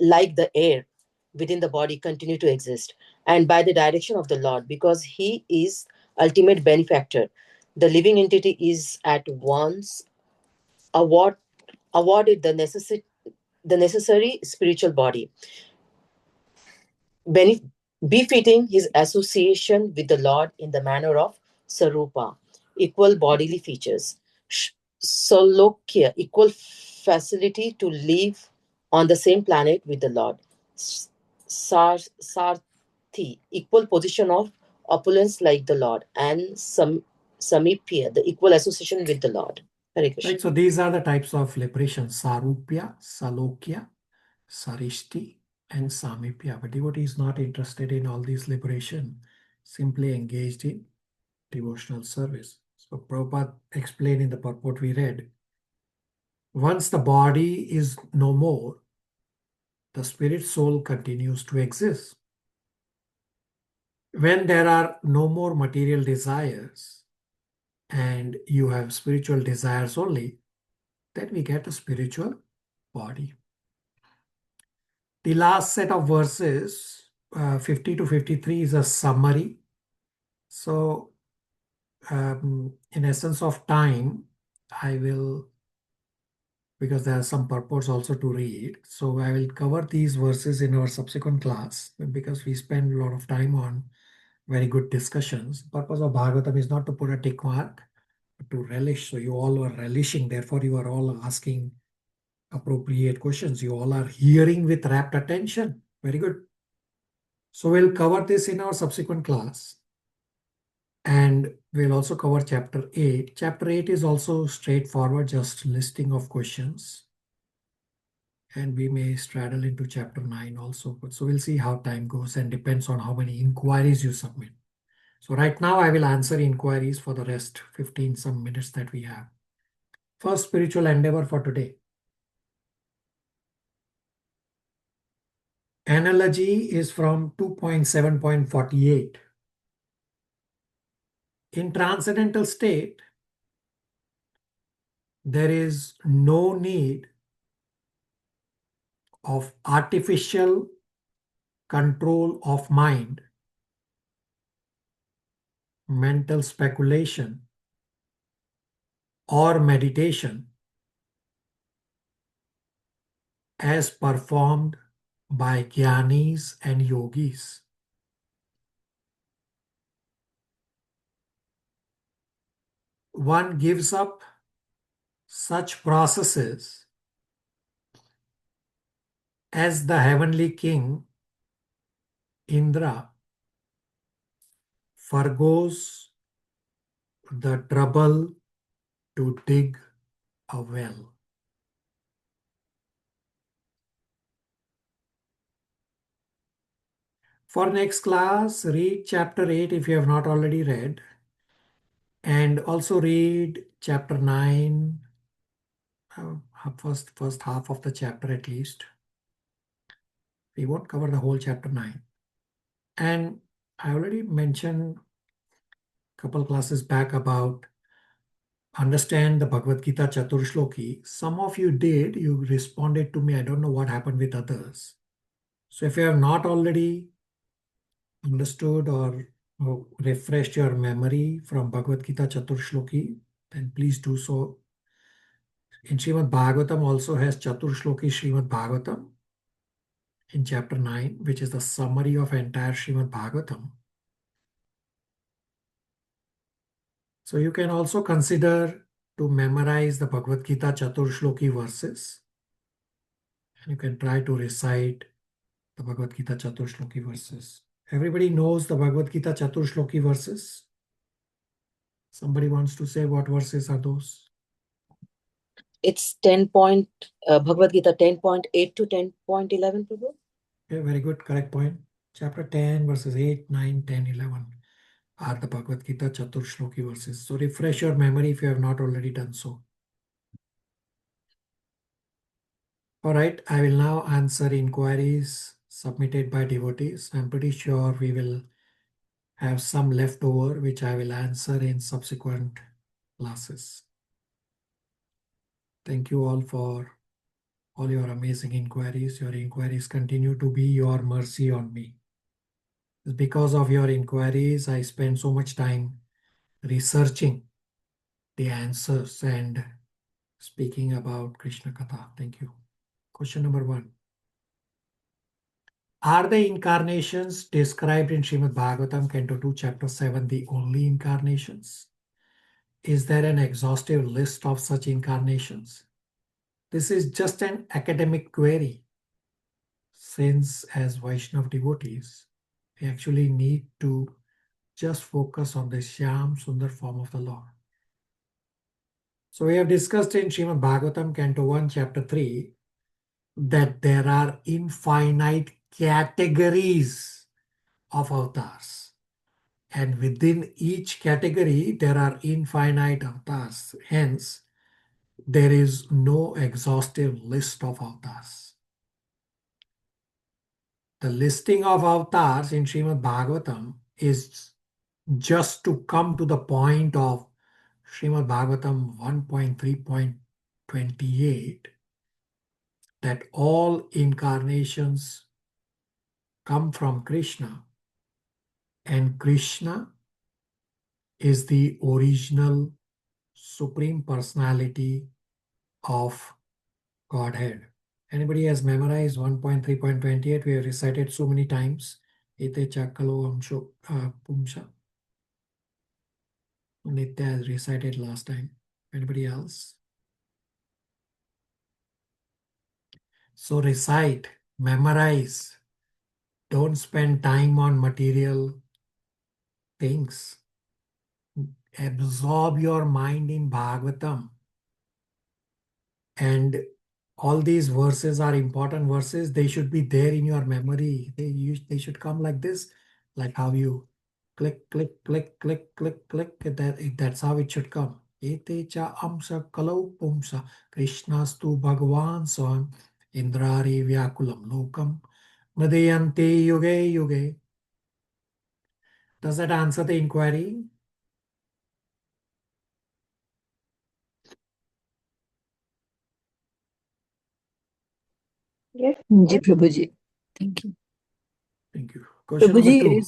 like the air within the body, continue to exist. And by the direction of the Lord, because he is ultimate benefactor, the living entity is at once awarded the necessary spiritual body. befitting his association with the Lord in the manner of Sarupa, equal bodily features. Salokya, equal facility to live on the same planet with the Lord. Sarthi, equal position of opulence like the Lord. And Samipya, the equal association with the Lord. Hare Krishna. Right, so these are the types of liberation: Sarupya, Salokya, Sarishti, and Samipya. But devotee is not interested in all these liberation, simply engaged in devotional service. So Prabhupada explained in the purport we read, once the body is no more, the spirit soul continues to exist. When there are no more material desires and you have spiritual desires only, then we get a spiritual body. The last set of verses, 50 to 53, is a summary. So, in essence of time, I will, because there are some purports also to read, so I will cover these verses in our subsequent class, because we spend a lot of time on very good discussions. The purpose of Bhagavatam is not to put a tick mark, but to relish. So you all are relishing, therefore you are all asking appropriate questions. You all are hearing with rapt attention. Very good. So we'll cover this in our subsequent class. And we'll also cover chapter 8. Chapter 8 is also straightforward, just listing of questions. And we may straddle into chapter 9 also. So we'll see how time goes, and depends on how many inquiries you submit. So right now I will answer inquiries for the rest 15 some minutes that we have. First spiritual endeavor for today. Analogy is from 2.7.48. In transcendental state, there is no need of artificial control of mind, mental speculation, or meditation as performed by jnanis and yogis. One gives up such processes as the heavenly king Indra forgoes the trouble to dig a well. For next class, read chapter 8 if you have not already read, and also read chapter 9, first half of the chapter at least. We won't cover the whole chapter 9. And I already mentioned a couple classes back about understand the Bhagavad Gita Chaturshloki. Some of you did, you responded to me. I don't know what happened with others. So if you have not already understood or refreshed your memory from Bhagavad Gita Chaturshloki, then please do so. In Srimad Bhagavatam also has Chaturshloki Srimad Bhagavatam in chapter 9, which is the summary of entire Srimad Bhagavatam. So you can also consider to memorize the Bhagavad Gita Chaturshloki verses. And you can try to recite the Bhagavad Gita Chaturshloki verses. Everybody knows the Bhagavad Gita Chaturshloki verses? Somebody wants to say what verses are those? It's Bhagavad Gita 10.8 to 10.11, Prabhu. Okay, very good, correct point. Chapter 10, verses 8, 9, 10, 11 are the Bhagavad Gita Chaturshloki verses. So refresh your memory if you have not already done so. All right, I will now answer inquiries submitted by devotees. I'm pretty sure we will have some left over, which I will answer in subsequent classes. Thank you all for all your amazing inquiries. Your inquiries continue to be your mercy on me. Because of your inquiries, I spend so much time researching the answers and speaking about Krishna Katha. Thank you. Question number 1. Are the incarnations described in Srimad Bhagavatam, Canto 2, Chapter 7, the only incarnations? Is there an exhaustive list of such incarnations? This is just an academic query, since as Vaishnav devotees, we actually need to just focus on the Shyam Sundar form of the Lord. So we have discussed in Srimad Bhagavatam, Canto 1, Chapter 3, that there are infinite categories of avatars. And within each category, there are infinite avatars. Hence, there is no exhaustive list of avatars. The listing of avatars in Srimad Bhagavatam is just to come to the point of Srimad Bhagavatam 1.3.28, that all incarnations come from Krishna, and Krishna is the original Supreme Personality of Godhead. Anybody has memorized 1.3.28? We have recited so many times. Ete chakalo amsho pumsha. Nitya has recited last time. Anybody else? So recite, memorize. Don't spend time on material things. Absorb your mind in Bhagavatam. And all these verses are important verses. They should be there in your memory. They should come like this, like how you click, click, click, click, click, click. That's how it should come. Ete cha amsa kalau pumsa Krishnastu Bhagavan Swan Indrari Vyakulam Lokam Nadayante Yuge Yuge. Does that answer the inquiry? Yes. Ji Prabhuji. Thank you. Thank you. Question number 2.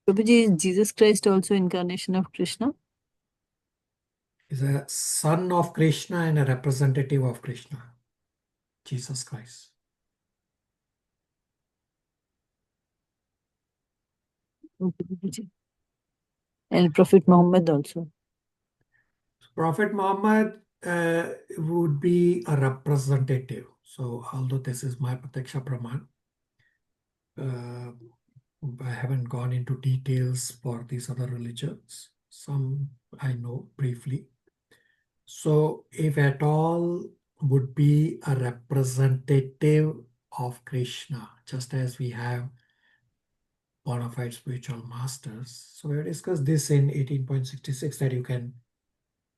Prabhuji, is Jesus Christ also incarnation of Krishna? Is a son of Krishna and a representative of Krishna, Jesus Christ. Okay, Prabhuji. And Prophet Muhammad also. Prophet Muhammad would be a representative. So although this is my Prataksha Praman, I haven't gone into details for these other religions. Some I know briefly. So if at all, would be a representative of Krishna, just as we have bona fide spiritual masters. So we discussed this in 18.66, that you can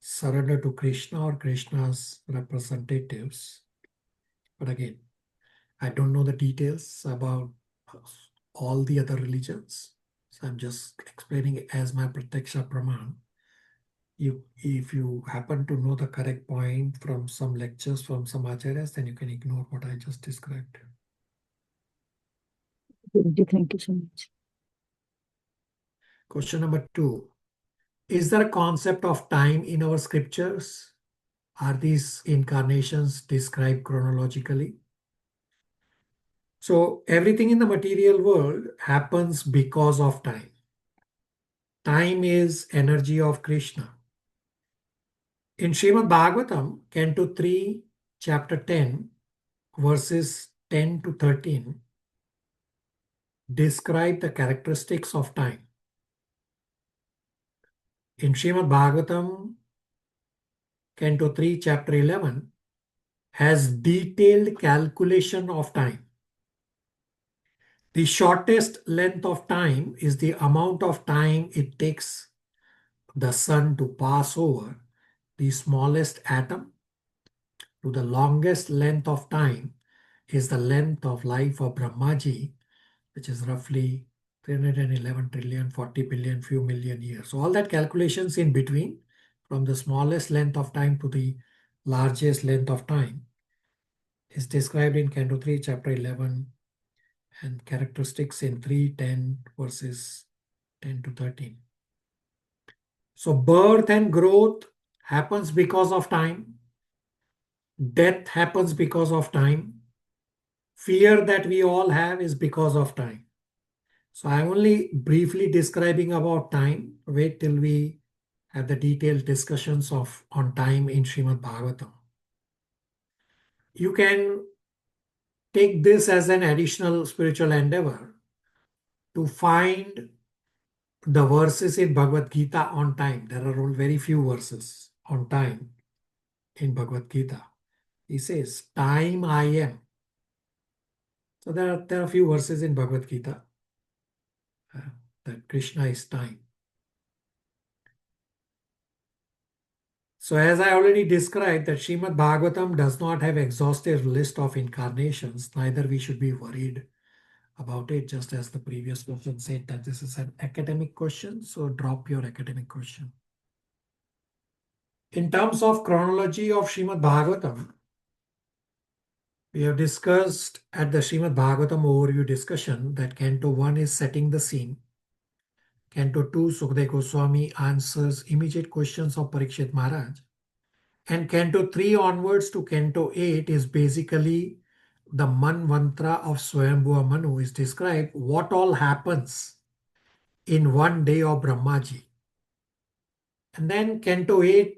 surrender to Krishna or Krishna's representatives. But again, I don't know the details about all the other religions. So I'm just explaining it as my Prataksha Praman. If you happen to know the correct point from some lectures from some acharyas, then you can ignore what I just described. Thank you so much. Question number 2. Is there a concept of time in our scriptures? Are these incarnations described chronologically? So everything in the material world happens because of time. Time is energy of Krishna. In Srimad Bhagavatam, Canto 3, Chapter 10, verses 10 to 13, describe the characteristics of time. In Srimad Bhagavatam, Canto 3, Chapter 11, has detailed calculation of time. The shortest length of time is the amount of time it takes the sun to pass over the smallest atom, to the longest length of time is the length of life of Brahmaji, which is roughly 311 trillion, 40 billion, few million years. So all that calculations in between, from the smallest length of time to the largest length of time, is described in Canto 3, Chapter 11, and characteristics in 3:10 verses 10 to 13. So birth and growth happens because of time. Death happens because of time. fear that we all have is because of time. So I'm only briefly describing about time. Wait till we have the detailed discussions on time in Srimad Bhagavatam. You can take this as an additional spiritual endeavor to find the verses in Bhagavad Gita on time. There are very few verses on time in Bhagavad Gita. He says, time I am. So there are few verses in Bhagavad Gita that Krishna is time. So as I already described that Srimad Bhagavatam does not have exhaustive list of incarnations, neither we should be worried about it, just as the previous question said that this is an academic question, so drop your academic question. In terms of chronology of Srimad Bhagavatam, we have discussed at the Srimad Bhagavatam overview discussion that Canto 1 is setting the scene. Canto 2, Sukadeva Goswami answers immediate questions of Parikshit Maharaj. And Canto 3 onwards to Canto 8 is basically the Manvantra of Swayambhuva Manu is described what all happens in one day of Brahmaji. And then Canto 8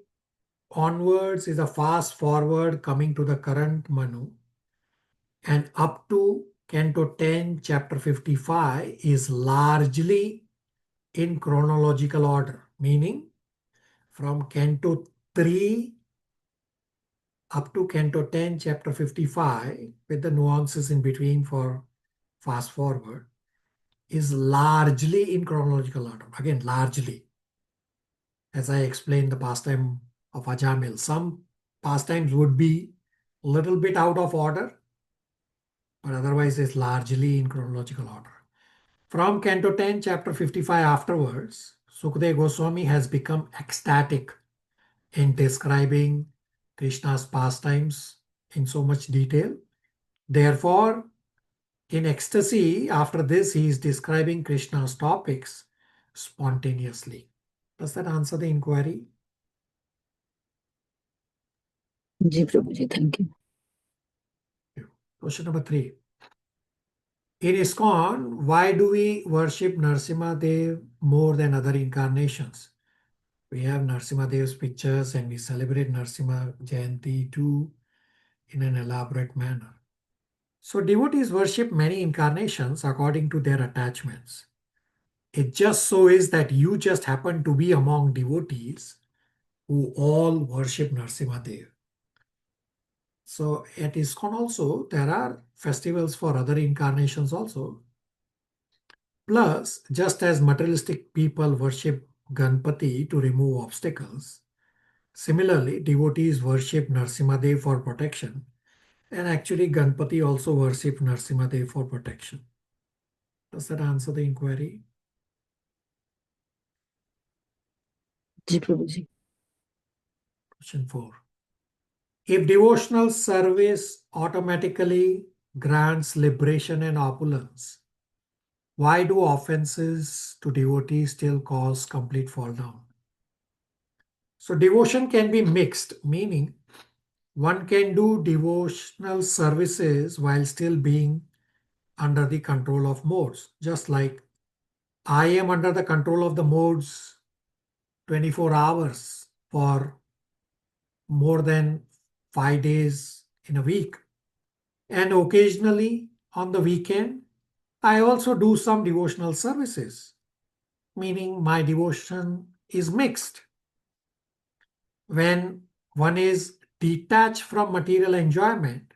onwards is a fast forward coming to the current Manu. And up to Canto 10, Chapter 55 is largely in chronological order, meaning from Canto 3 up to Canto 10, Chapter 55, with the nuances in between for fast forward, is largely in chronological order. Again, largely. As I explained the pastime of Ajamil, some pastimes would be a little bit out of order, but otherwise it's largely in chronological order. From Canto 10, Chapter 55 afterwards, Sukadeva Goswami has become ecstatic in describing Krishna's pastimes in so much detail. Therefore, in ecstasy, after this, he is describing Krishna's topics spontaneously. Does that answer the inquiry? Ji Prabhuji, thank you. Question number 3. In ISKCON, why do we worship Narasimha Dev more than other incarnations? We have Narasimha Dev's pictures and we celebrate Narasimha Jayanti too in an elaborate manner. So devotees worship many incarnations according to their attachments. It just so is that you just happen to be among devotees who all worship Narasimha Dev. So at ISKCON also, there are festivals for other incarnations also. Plus, just as materialistic people worship Ganpati to remove obstacles, similarly, devotees worship Narasimha Dev for protection. And actually, Ganpati also worship Narasimha Dev for protection. Does that answer the inquiry? Ji Prabhuji. Question 4. If devotional service automatically grants liberation and opulence, why do offenses to devotees still cause complete fall down? So devotion can be mixed, meaning one can do devotional services while still being under the control of modes. Just like I am under the control of the modes 24 hours for more than 5 days in a week. And occasionally on the weekend, I also do some devotional services, meaning my devotion is mixed. When one is detached from material enjoyment,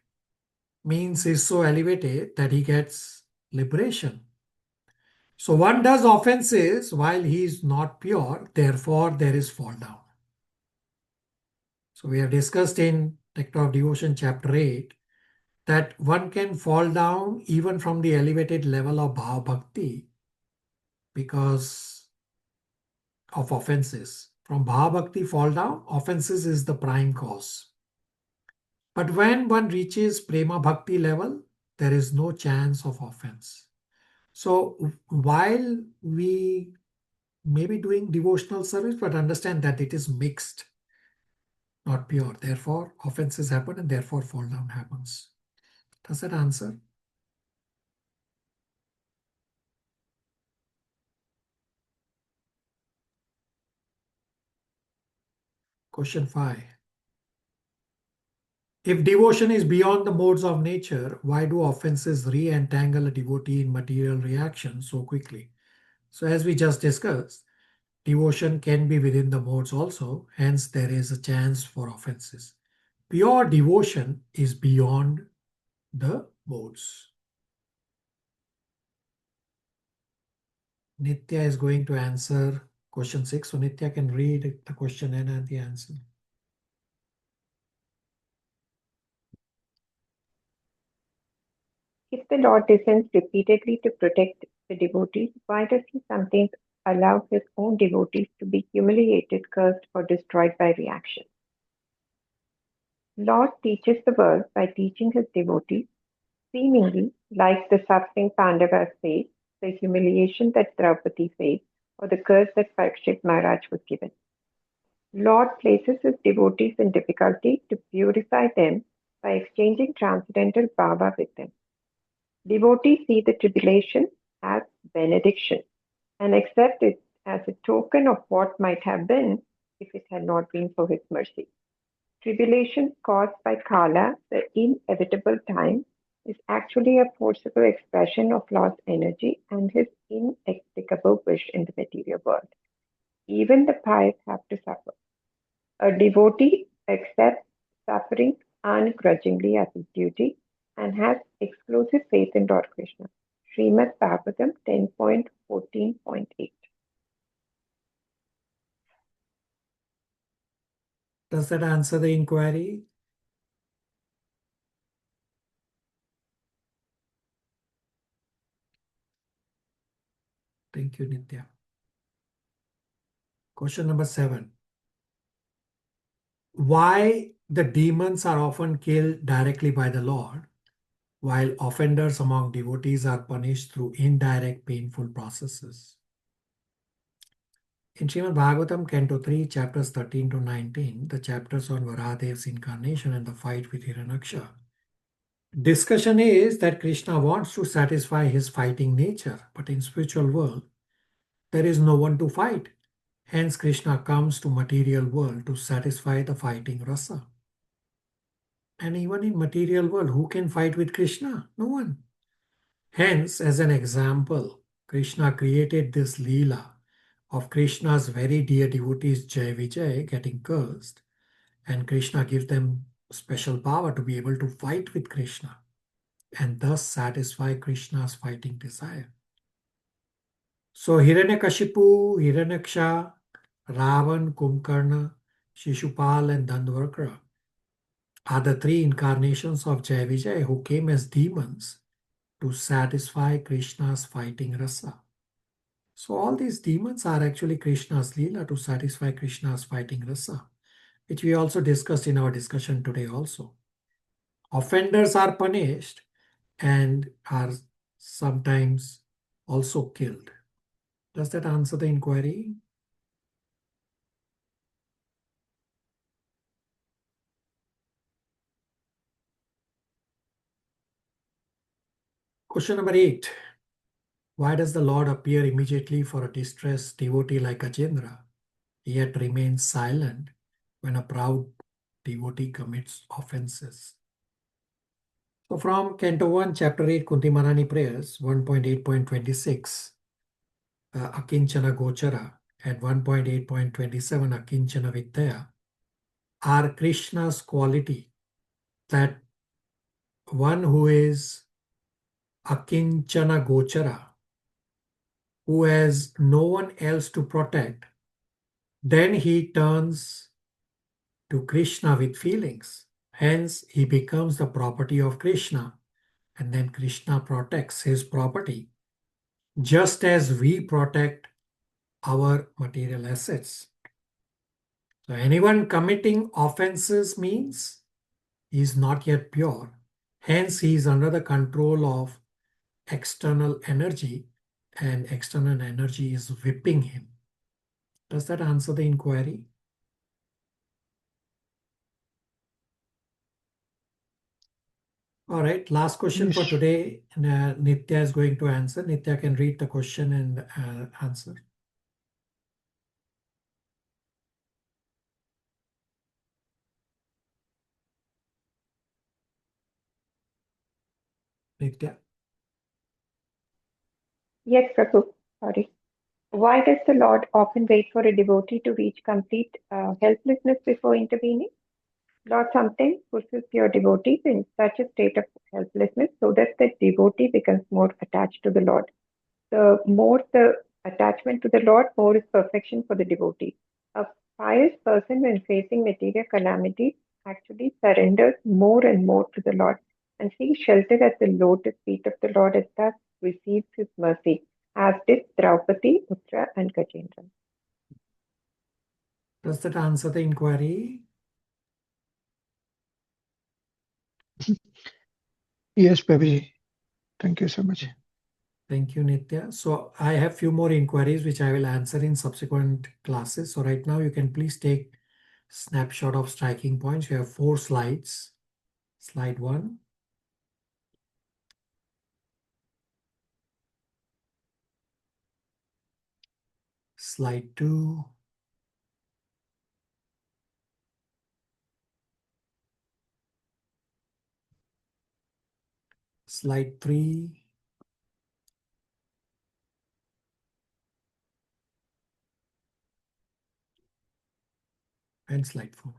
means he's so elevated that he gets liberation. So one does offenses while he is not pure, therefore there is fall down. So we have discussed in Nectar of Devotion chapter 8 that one can fall down even from the elevated level of Bhava Bhakti because of offenses. From Bhava Bhakti fall down, offenses is the prime cause. But when one reaches Prema Bhakti level, there is no chance of offense. So while we may be doing devotional service, but understand that it is mixed, not pure. Therefore, offenses happen and therefore fall down happens. Does that answer? Question 5. If devotion is beyond the modes of nature, why do offenses re-entangle a devotee in material reaction so quickly? So as we just discussed, devotion can be within the modes also, hence there is a chance for offenses. Pure devotion is beyond the modes. Nitya is going to answer question 6. So Nitya can read the question and the answer. If the Lord descends repeatedly to protect the devotees, why does he sometimes allow his own devotees to be humiliated, cursed, or destroyed by reaction? Lord teaches the world by teaching his devotees, seemingly like the suffering Pandavas faced, the humiliation that Draupadi faced, or the curse that Parikshit Maharaj was given. Lord places his devotees in difficulty to purify them by exchanging transcendental bhava with them. Devotees see the tribulation as benediction and accept it as a token of what might have been if it had not been for his mercy. Tribulation caused by Kala, the inevitable time, is actually a forcible expression of lost energy and his inexplicable wish in the material world. Even the pious have to suffer. A devotee accepts suffering ungrudgingly as his duty and has exclusive faith in Lord Krishna. Srimad Bhagavatam 10.14.8. Does that answer the inquiry? Thank you, Nitya. Question number 7. Why the demons are often killed directly by the Lord, while offenders among devotees are punished through indirect painful processes? In Srimad Bhagavatam, Canto 3, chapters 13 to 19, the chapters on Varadev's incarnation and the fight with Hiranyaksha, discussion is that Krishna wants to satisfy his fighting nature, but in spiritual world, there is no one to fight. Hence, Krishna comes to material world to satisfy the fighting rasa. And even in material world, who can fight with Krishna? No one. Hence, as an example, Krishna created this Leela of Krishna's very dear devotees Jai Vijay getting cursed, and Krishna gives them special power to be able to fight with Krishna and thus satisfy Krishna's fighting desire. So Hiranyakashipu, Hiranyaksha, Ravan, Kumbhakarna, Shishupal and Dandavakra are the 3 incarnations of Jai Vijay who came as demons to satisfy Krishna's fighting rasa. So all these demons are actually Krishna's Leela to satisfy Krishna's fighting rasa, which we also discussed in our discussion today also. Offenders are punished and are sometimes also killed. Does that answer the inquiry? Question number 8. Why does the Lord appear immediately for a distressed devotee like Ajendra, yet remains silent when a proud devotee commits offenses? So from Canto 1, Chapter 8, Kunti Maharani Prayers, 1.8.26, Akinchana Gochara, and 1.8.27, Akinchana Vidyaya, are Krishna's quality, that one who is Akinchana Gochara, who has no one else to protect, then he turns to Krishna with feelings. Hence, he becomes the property of Krishna, and then Krishna protects his property, just as we protect our material assets. So anyone committing offenses means he is not yet pure. Hence, he is under the control of external energy, and external energy is whipping him. Does that answer the inquiry? All right, last question for today. Nitya is going to answer. Nitya can read the question and answer. Nitya. Yes, Prabhu. Sorry. Why does the Lord often wait for a devotee to reach complete helplessness before intervening? Lord sometimes pushes your devotees in such a state of helplessness so that the devotee becomes more attached to the Lord. The more the attachment to the Lord, more is perfection for the devotee. A pious person, when facing material calamities, actually surrenders more and more to the Lord and seeks shelter at the lotus feet of the Lord and thus receives his mercy, as did Draupadi, Uttara, and Gajendra. Does that answer the inquiry? Yes, Prabhuji. Thank you so much. Thank you, Nitya. So I have few more inquiries which I will answer in subsequent classes. So right now you can please take snapshot of striking points. You have 4 slides. Slide 1. Slide 2. Slide 3. And slide 4.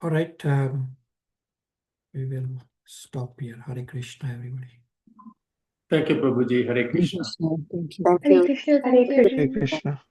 All right. We will stop here. Hare Krishna, everybody. Thank you, Prabhuji. Hare Krishna. Thank you. Thank Hare you. Krishna, Hare thank you, Krishna. Hare everyone. Krishna.